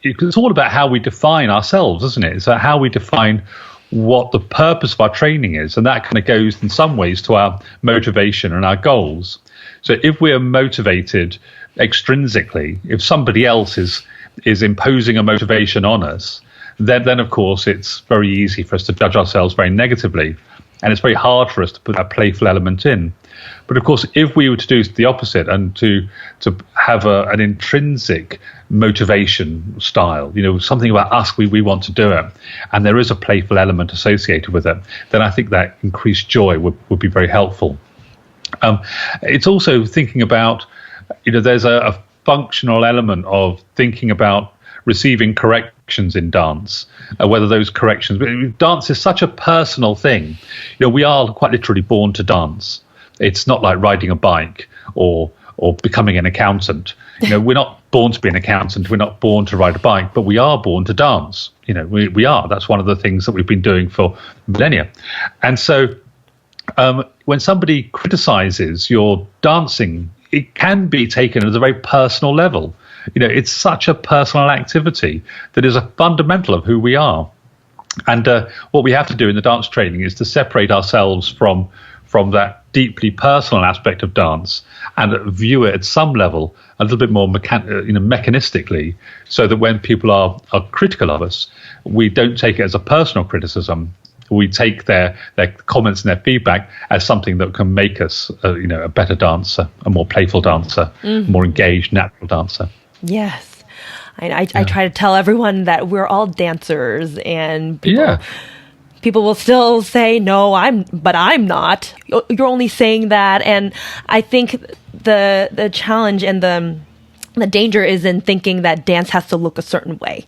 it's all about how we define ourselves, isn't it? It's about how we define what the purpose of our training is. And that kind of goes in some ways to our motivation and our goals. So if we're motivated extrinsically, if somebody else is imposing a motivation on us, then of course it's very easy for us to judge ourselves very negatively. And it's very hard for us to put that playful element in. But of course, if we were to do the opposite and to have an intrinsic motivation style, something about us, we want to do it, and there is a playful element associated with it, then I think that increased joy would be very helpful. It's also thinking about, there's a functional element of thinking about receiving corrections in dance, whether those corrections, dance is such a personal thing. We are quite literally born to dance. It's not like riding a bike or becoming an accountant. We're not born to be an accountant. We're not born to ride a bike, but we are born to dance. We are. That's one of the things that we've been doing for millennia. And so when somebody criticizes your dancing, it can be taken at a very personal level. It's such a personal activity that is a fundamental of who we are. And what we have to do in the dance training is to separate ourselves from that deeply personal aspect of dance and view it at some level a little bit more mechanistically, so that when people are critical of us, we don't take it as a personal criticism. We take their comments and their feedback as something that can make us a better dancer, a more playful dancer, a more engaged, natural dancer. Yes. I try to tell everyone that we're all dancers, and Yeah. people will still say, no, but I'm not. You're only saying that. And I think the challenge and the danger is in thinking that dance has to look a certain way,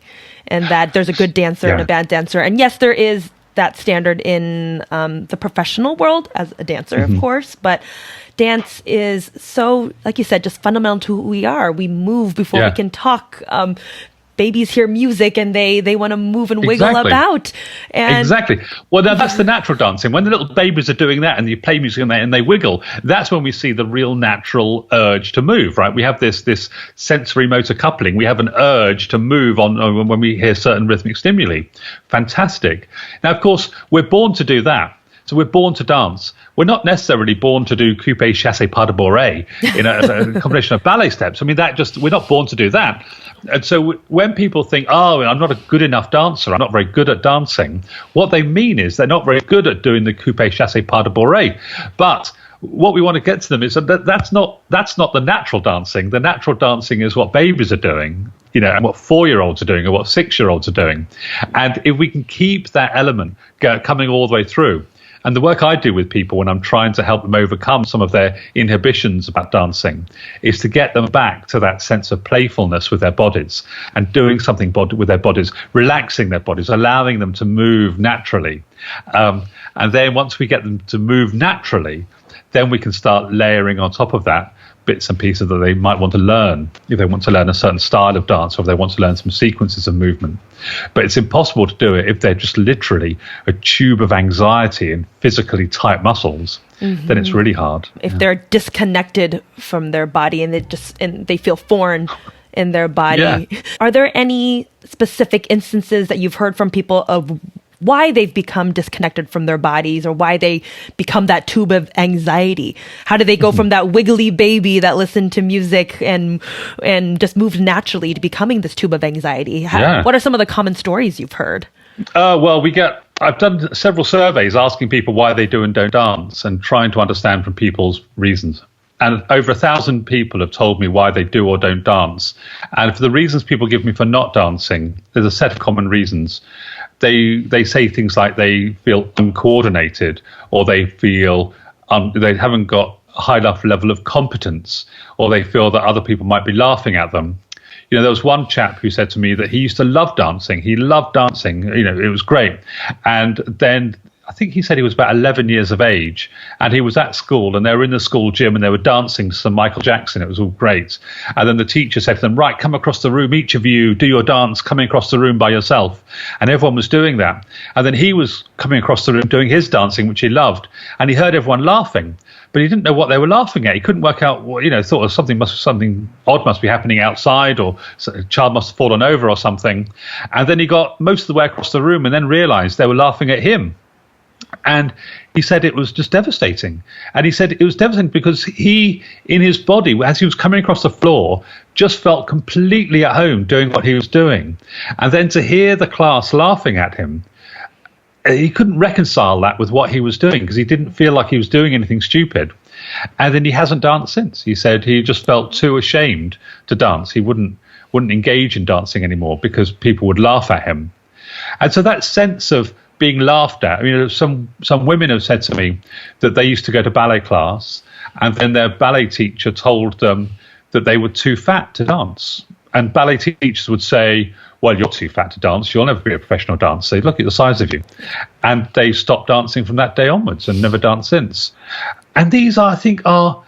and that there's a good dancer and a bad dancer. And yes, there is that standard in the professional world as a dancer, of course, but dance is so, like you said, just fundamental to who we are. We move before we can talk. Babies hear music and they want to move and wiggle about. And exactly. Well, now that's the natural dancing. When the little babies are doing that and you play music and they wiggle, that's when we see the real natural urge to move, right? We have this sensory motor coupling. We have an urge to move on when we hear certain rhythmic stimuli. Fantastic. Now, of course, we're born to do that. So we're born to dance. We're not necessarily born to do coupe, chassé, pas de bourrée, a combination of ballet steps. I mean, we're not born to do that. And so when people think, oh, I'm not a good enough dancer, I'm not very good at dancing, what they mean is they're not very good at doing the coupe, chassé, pas de bourrée. But what we want to get to them is that that's not the natural dancing. The natural dancing is what babies are doing, and what 4-year-olds are doing or what 6-year-olds are doing. And if we can keep that element coming all the way through. And the work I do with people when I'm trying to help them overcome some of their inhibitions about dancing is to get them back to that sense of playfulness with their bodies and doing something with their bodies, relaxing their bodies, allowing them to move naturally. And then once we get them to move naturally, then we can start layering on top of that bits and pieces that they might want to learn, if they want to learn a certain style of dance or if they want to learn some sequences of movement. But it's impossible to do it if they're just literally a tube of anxiety and physically tight muscles. Then it's really hard. If they're disconnected from their body and they feel foreign in their body. Are there any specific instances that you've heard from people of why they've become disconnected from their bodies or why they become that tube of anxiety? How do they go from that wiggly baby that listened to music and just moved naturally to becoming this tube of anxiety? What are some of the common stories you've heard? I've done several surveys asking people why they do and don't dance and trying to understand from people's reasons. And over 1,000 people have told me why they do or don't dance. And for the reasons people give me for not dancing, there's a set of common reasons. They say things like they feel uncoordinated, or they feel they haven't got a high enough level of competence, or they feel that other people might be laughing at them. There was one chap who said to me that he used to love dancing. He loved dancing. It was great. And then I think he said he was about 11 years of age, and he was at school, and they were in the school gym, and they were dancing to some Michael Jackson. It was all great. And then the teacher said to them, right, come across the room, each of you, do your dance, coming across the room by yourself. And everyone was doing that. And then he was coming across the room doing his dancing, which he loved. And he heard everyone laughing, but he didn't know what they were laughing at. He couldn't work out, thought of something odd must be happening outside, or a child must have fallen over or something. And then he got most of the way across the room and then realized they were laughing at him. And he said it was just devastating. And he said it was devastating because he, in his body, as he was coming across the floor, just felt completely at home doing what he was doing. And then to hear the class laughing at him, he couldn't reconcile that with what he was doing because he didn't feel like he was doing anything stupid. And then he hasn't danced since. He said he just felt too ashamed to dance. He wouldn't engage in dancing anymore because people would laugh at him. And so that sense of being laughed at. Some women have said to me that they used to go to ballet class, and then their ballet teacher told them that they were too fat to dance. And ballet teachers would say, well, you're too fat to dance. You'll never be a professional dancer. Look at the size of you. And they stopped dancing from that day onwards and never danced since. And these, I think, are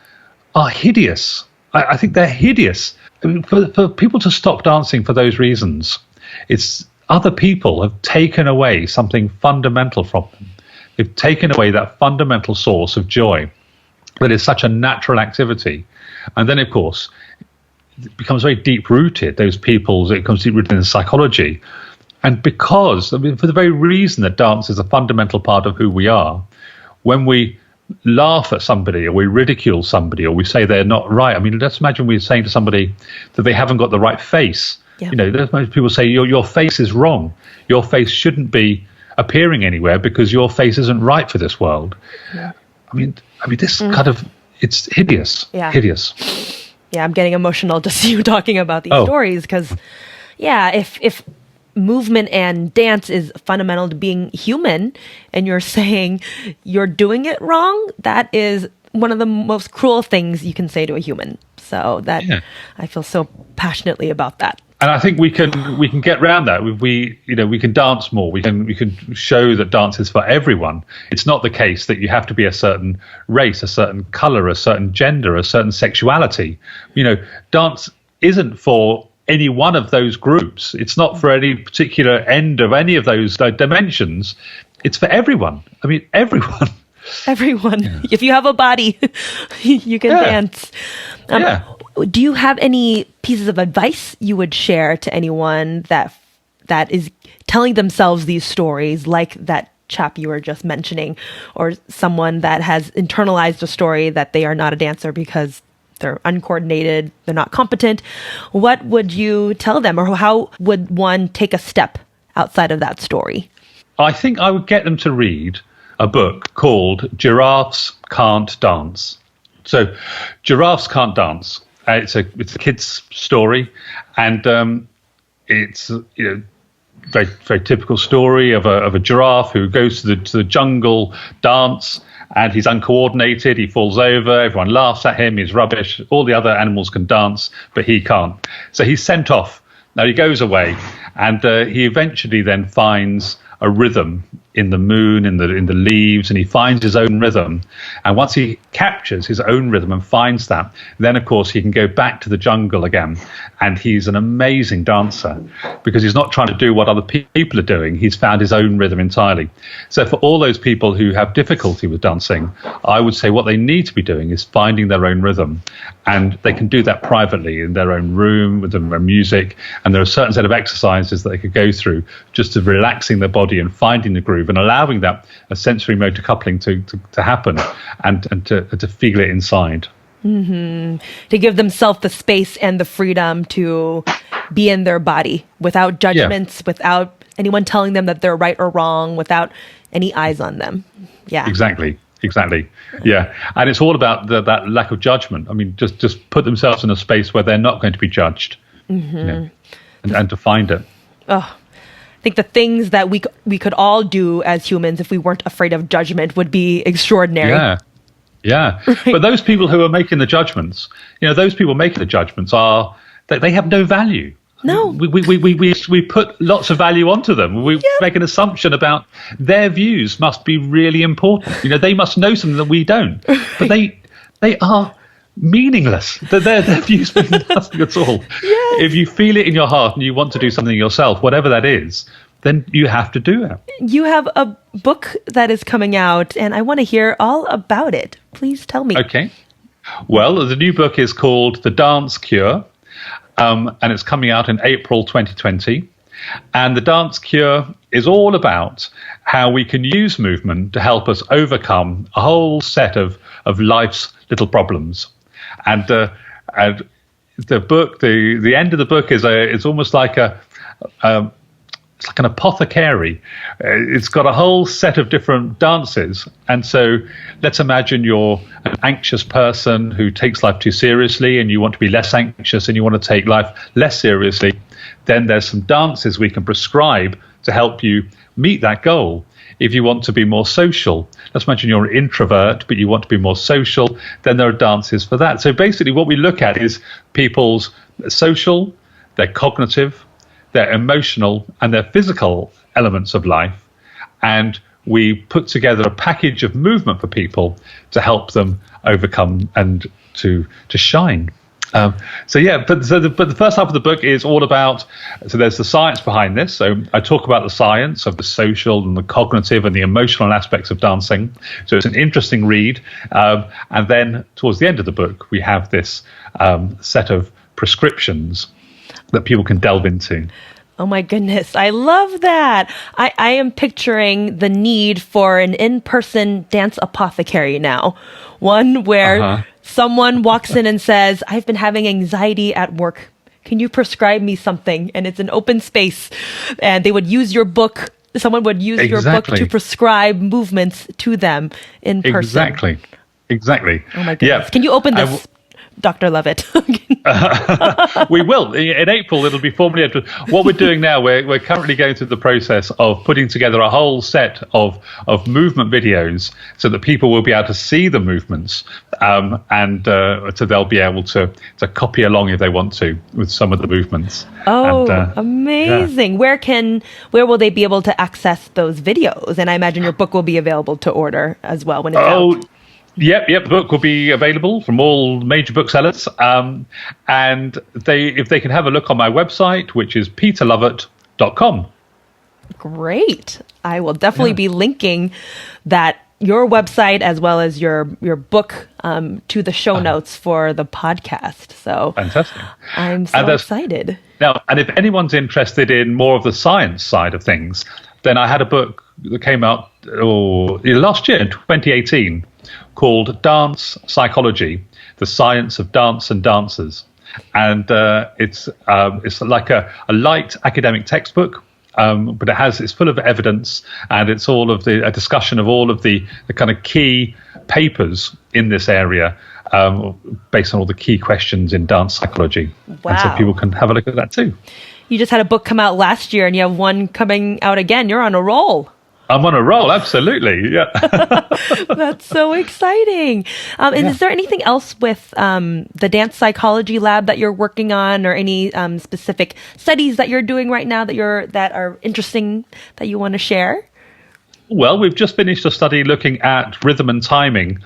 hideous. I think they're hideous. For people to stop dancing for those reasons, it's other people have taken away something fundamental from them. They've taken away that fundamental source of joy that is such a natural activity. And then, of course, it becomes very deep-rooted, it becomes deep-rooted in psychology. And because, for the very reason that dance is a fundamental part of who we are, when we laugh at somebody or we ridicule somebody or we say they're not right, let's imagine we're saying to somebody that they haven't got the right face. Yeah. Most people say your face is wrong. Your face shouldn't be appearing anywhere because your face isn't right for this world. Yeah. This kind of, it's hideous. Yeah. Hideous. Yeah, I'm getting emotional just you talking about these stories because Yeah, if movement and dance is fundamental to being human, and you're saying you're doing it wrong, that is one of the most cruel things you can say to a human. So that I feel so passionately about that. And I think we can get around that. We can dance more. We can show that dance is for everyone. It's not the case that you have to be a certain race, a certain color, a certain gender, a certain sexuality. Dance isn't for any one of those groups. It's not for any particular end of any of those dimensions. It's for everyone. I mean, everyone. Everyone. Yeah. If you have a body, you can dance. Do you have any pieces of advice you would share to anyone that is telling themselves these stories, like that chap you were just mentioning, or someone that has internalized a story that they are not a dancer because they're uncoordinated, they're not competent? What would you tell them, or how would one take a step outside of that story? I think I would get them to read a book called Giraffes Can't Dance. So, Giraffes Can't Dance. It's a kid's story, and it's very very typical story of a giraffe who goes to the jungle dance, and he's uncoordinated. He falls over. Everyone laughs at him. He's rubbish. All the other animals can dance, but he can't. So he's sent off. Now he goes away, and he eventually then finds a rhythm in the moon, in the leaves, and he finds his own rhythm. And once he captures his own rhythm and finds that, then of course he can go back to the jungle again. And he's an amazing dancer because he's not trying to do what other people are doing. He's found his own rhythm entirely. So for all those people who have difficulty with dancing, I would say what they need to be doing is finding their own rhythm. And they can do that privately in their own room with their own music. And there are a certain set of exercises that they could go through just to relaxing their body and finding the groove and allowing that a sensory motor coupling to happen and to feel it inside. Mm-hmm. To give themselves the space and the freedom to be in their body without judgments, without anyone telling them that they're right or wrong, without any eyes on them. Yeah. Exactly. Yeah. And it's all about that lack of judgment. I mean, just put themselves in a space where they're not going to be judged. Mm-hmm. And to find it. Oh, I think the things that we could all do as humans if we weren't afraid of judgment would be extraordinary. Yeah. Right. But those people who are making the judgments, those people making the judgments they have no value. No. We put lots of value onto them. We make an assumption about their views must be really important. They must know something that we don't. But they are meaningless. Their views mean nothing at all. Yes. If you feel it in your heart and you want to do something yourself, whatever that is, then you have to do it. You have a book that is coming out, and I want to hear all about it. Please tell me. Okay. Well, the new book is called The Dance Cure, and it's coming out in April 2020. And The Dance Cure is all about how we can use movement to help us overcome a whole set of life's little problems. And the book, the end of the book is almost like it's like an apothecary. It's got a whole set of different dances. And so let's imagine you're an anxious person who takes life too seriously and you want to be less anxious and you want to take life less seriously. Then there's some dances we can prescribe to help you meet that goal. If you want to be more social, let's imagine you're an introvert, but you want to be more social, then there are dances for that. So basically what we look at is people's social, their cognitive, their emotional and their physical elements of life. And we put together a package of movement for people to help them overcome and to shine. But the first half of the book is all about, so there's the science behind this. So I talk about the science of the social and the cognitive and the emotional aspects of dancing. So it's an interesting read. And then towards the end of the book, we have this set of prescriptions that people can delve into. Oh my goodness, I love that. I am picturing the need for an in-person dance apothecary now. One where someone walks in and says, I've been having anxiety at work. Can you prescribe me something? And it's an open space. And they would use your book. Someone would use your book to prescribe movements to them in person. Exactly. Oh my goodness. Yeah. Can you open this Dr. Lovatt. We will. In April, it'll be formally. What we're doing now, we're currently going through the process of putting together a whole set of movement videos so that people will be able to see the movements, and so they'll be able to copy along if they want to with some of the movements. Oh, amazing. Yeah. Where will they be able to access those videos? And I imagine your book will be available to order as well when it's out. Yep. The book will be available from all major booksellers. And if they can have a look on my website, which is peterlovatt.com. Great. I will definitely be linking your website as well as your book to the show notes for the podcast. So fantastic. I'm so excited. Now, and if anyone's interested in more of the science side of things, then I had a book that came out last year in 2018 called Dance Psychology, The Science of Dance and Dancers. And it's like a light academic textbook, but it's full of evidence, and it's a discussion of all of the kind of key papers in this area, based on all the key questions in dance psychology. Wow. And so people can have a look at that too. You just had a book come out last year and you have one coming out again. You're on a roll. I'm on a roll, absolutely. Yeah. That's so exciting. And is there anything else with the Dance Psychology Lab that you're working on, or any specific studies that you're doing right now that are interesting that you want to share? Well, we've just finished a study looking at rhythm and timing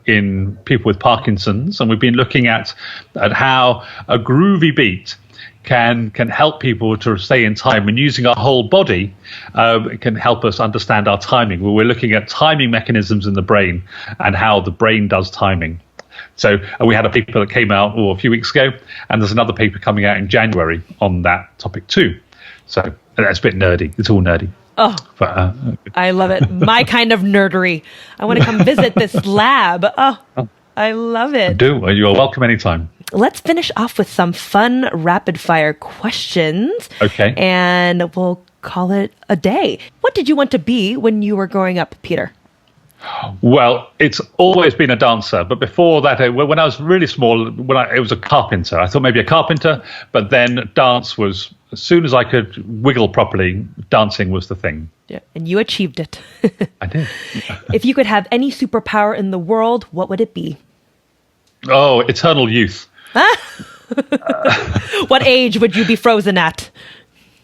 in people with Parkinson's, and we've been looking at how a groovy beat can help people to stay in time, and using our whole body can help us understand our timing. We're looking at timing mechanisms in the brain and how the brain does timing. So we had a paper that came out a few weeks ago, and there's another paper coming out in January on that topic too. So that's a bit nerdy. It's all nerdy. Oh, but, I love it. My kind of nerdery. I want to come visit this lab. Oh, I love it. I do. You're welcome anytime. Let's finish off with some fun rapid fire questions. Okay. And we'll call it a day. What did you want to be when you were growing up, Peter? Well, it's always been a dancer. But before that, when I was really small, it was a carpenter. I thought maybe a carpenter, but then dance was, as soon as I could wiggle properly, dancing was the thing. Yeah, and you achieved it. I did. If you could have any superpower in the world, what would it be? Oh, eternal youth. What age would you be frozen at?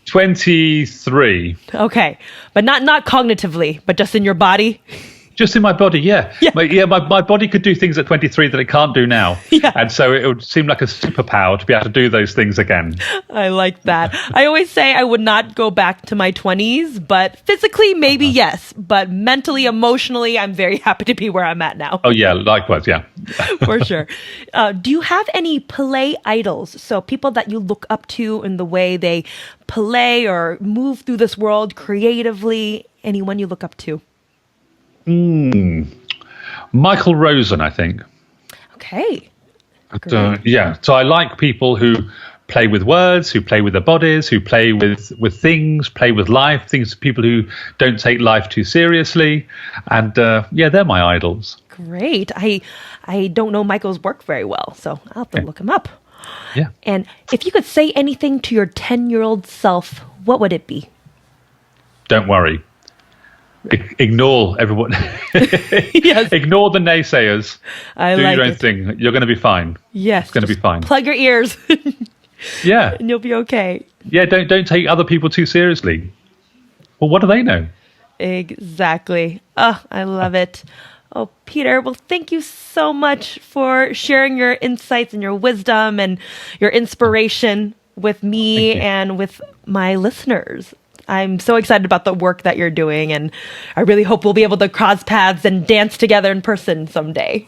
23. Okay, but not cognitively, but just in your body? Just in my body, yeah. My body could do things at 23 that it can't do now. Yeah. And so it would seem like a superpower to be able to do those things again. I like that. I always say I would not go back to my 20s, but physically, maybe yes. But mentally, emotionally, I'm very happy to be where I'm at now. Oh, yeah, likewise, yeah. For sure. Do you have any play idols? So people that you look up to in the way they play or move through this world creatively? Anyone you look up to? Michael Rosen, I think. Okay. Yeah. So I like people who play with words, who play with their bodies, who play with things, play with life, people who don't take life too seriously. And they're my idols. Great. I don't know Michael's work very well, so I'll have to look him up. Yeah. And if you could say anything to your 10-year-old self, what would it be? Don't worry. Ignore everyone. Yes. Ignore the naysayers. Do your own thing. You're going to be fine. Yes. It's going to be fine. Plug your ears. Yeah. And you'll be okay. Yeah, don't take other people too seriously. Well, what do they know? Exactly. Oh, I love it. Oh, Peter, well, thank you so much for sharing your insights and your wisdom and your inspiration with me and with my listeners. I'm so excited about the work that you're doing, and I really hope we'll be able to cross paths and dance together in person someday.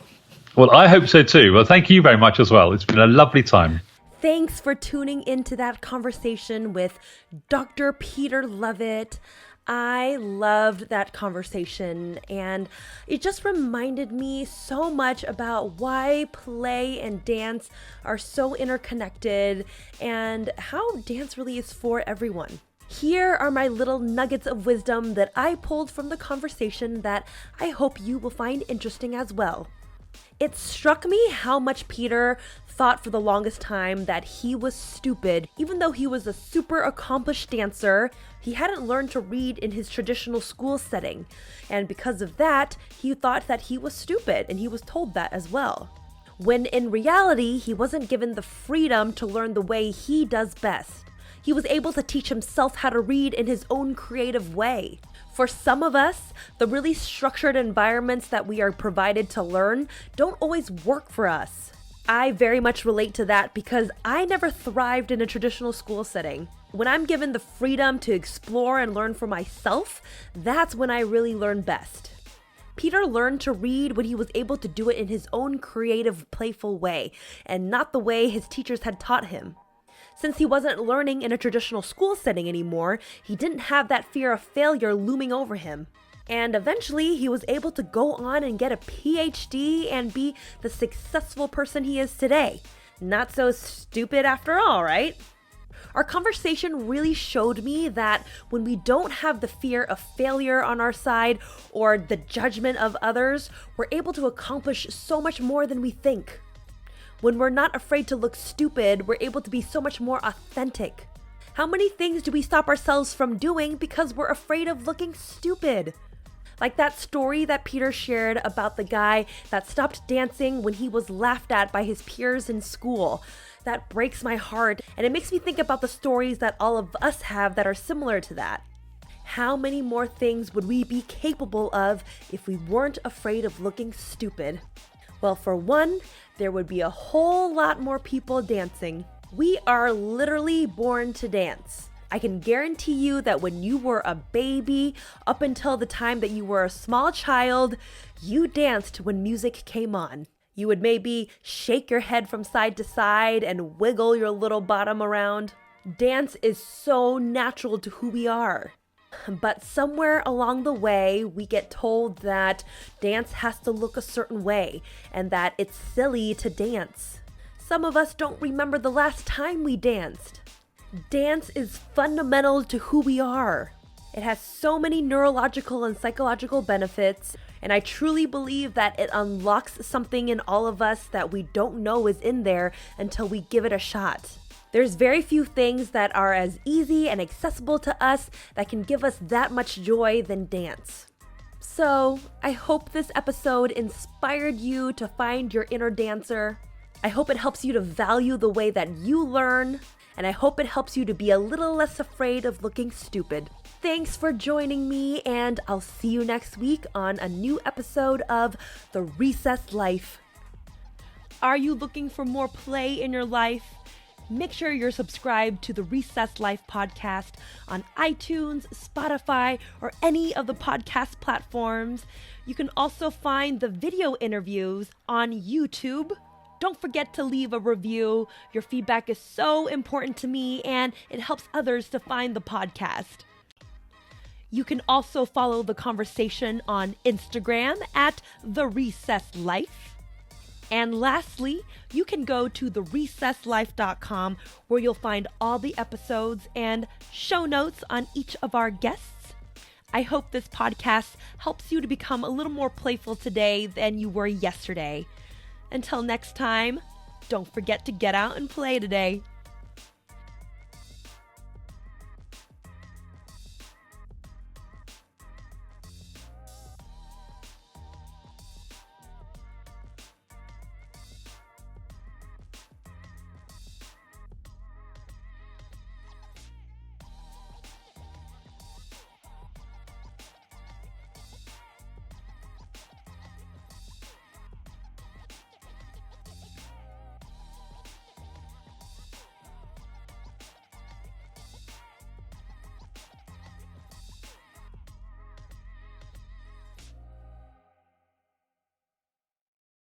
Well, I hope so too. Well, thank you very much as well. It's been a lovely time. Thanks for tuning into that conversation with Dr. Peter Lovatt. I loved that conversation, and it just reminded me so much about why play and dance are so interconnected and how dance really is for everyone. Here are my little nuggets of wisdom that I pulled from the conversation that I hope you will find interesting as well. It struck me how much Peter thought for the longest time that he was stupid. Even though he was a super accomplished dancer, he hadn't learned to read in his traditional school setting. And because of that, he thought that he was stupid, and he was told that as well. When in reality, he wasn't given the freedom to learn the way he does best. He was able to teach himself how to read in his own creative way. For some of us, the really structured environments that we are provided to learn don't always work for us. I very much relate to that because I never thrived in a traditional school setting. When I'm given the freedom to explore and learn for myself, that's when I really learn best. Peter learned to read when he was able to do it in his own creative, playful way, and not the way his teachers had taught him. Since he wasn't learning in a traditional school setting anymore, he didn't have that fear of failure looming over him. And eventually, he was able to go on and get a PhD and be the successful person he is today. Not so stupid after all, right? Our conversation really showed me that when we don't have the fear of failure on our side or the judgment of others, we're able to accomplish so much more than we think. When we're not afraid to look stupid, we're able to be so much more authentic. How many things do we stop ourselves from doing because we're afraid of looking stupid? Like that story that Peter shared about the guy that stopped dancing when he was laughed at by his peers in school. That breaks my heart, and it makes me think about the stories that all of us have that are similar to that. How many more things would we be capable of if we weren't afraid of looking stupid? Well, for one, there would be a whole lot more people dancing. We are literally born to dance. I can guarantee you that when you were a baby, up until the time that you were a small child, you danced when music came on. You would maybe shake your head from side to side and wiggle your little bottom around. Dance is so natural to who we are. But somewhere along the way, we get told that dance has to look a certain way and that it's silly to dance. Some of us don't remember the last time we danced. Dance is fundamental to who we are. It has so many neurological and psychological benefits, and I truly believe that it unlocks something in all of us that we don't know is in there until we give it a shot. There's very few things that are as easy and accessible to us that can give us that much joy than dance. So, I hope this episode inspired you to find your inner dancer. I hope it helps you to value the way that you learn, and I hope it helps you to be a little less afraid of looking stupid. Thanks for joining me, and I'll see you next week on a new episode of The Recess Life. Are you looking for more play in your life? Make sure you're subscribed to the Recess Life podcast on iTunes, Spotify, or any of the podcast platforms. You can also find the video interviews on YouTube. Don't forget to leave a review. Your feedback is so important to me, and it helps others to find the podcast. You can also follow the conversation on Instagram at The Recess Life. And lastly, you can go to therecesslife.com where you'll find all the episodes and show notes on each of our guests. I hope this podcast helps you to become a little more playful today than you were yesterday. Until next time, don't forget to get out and play today.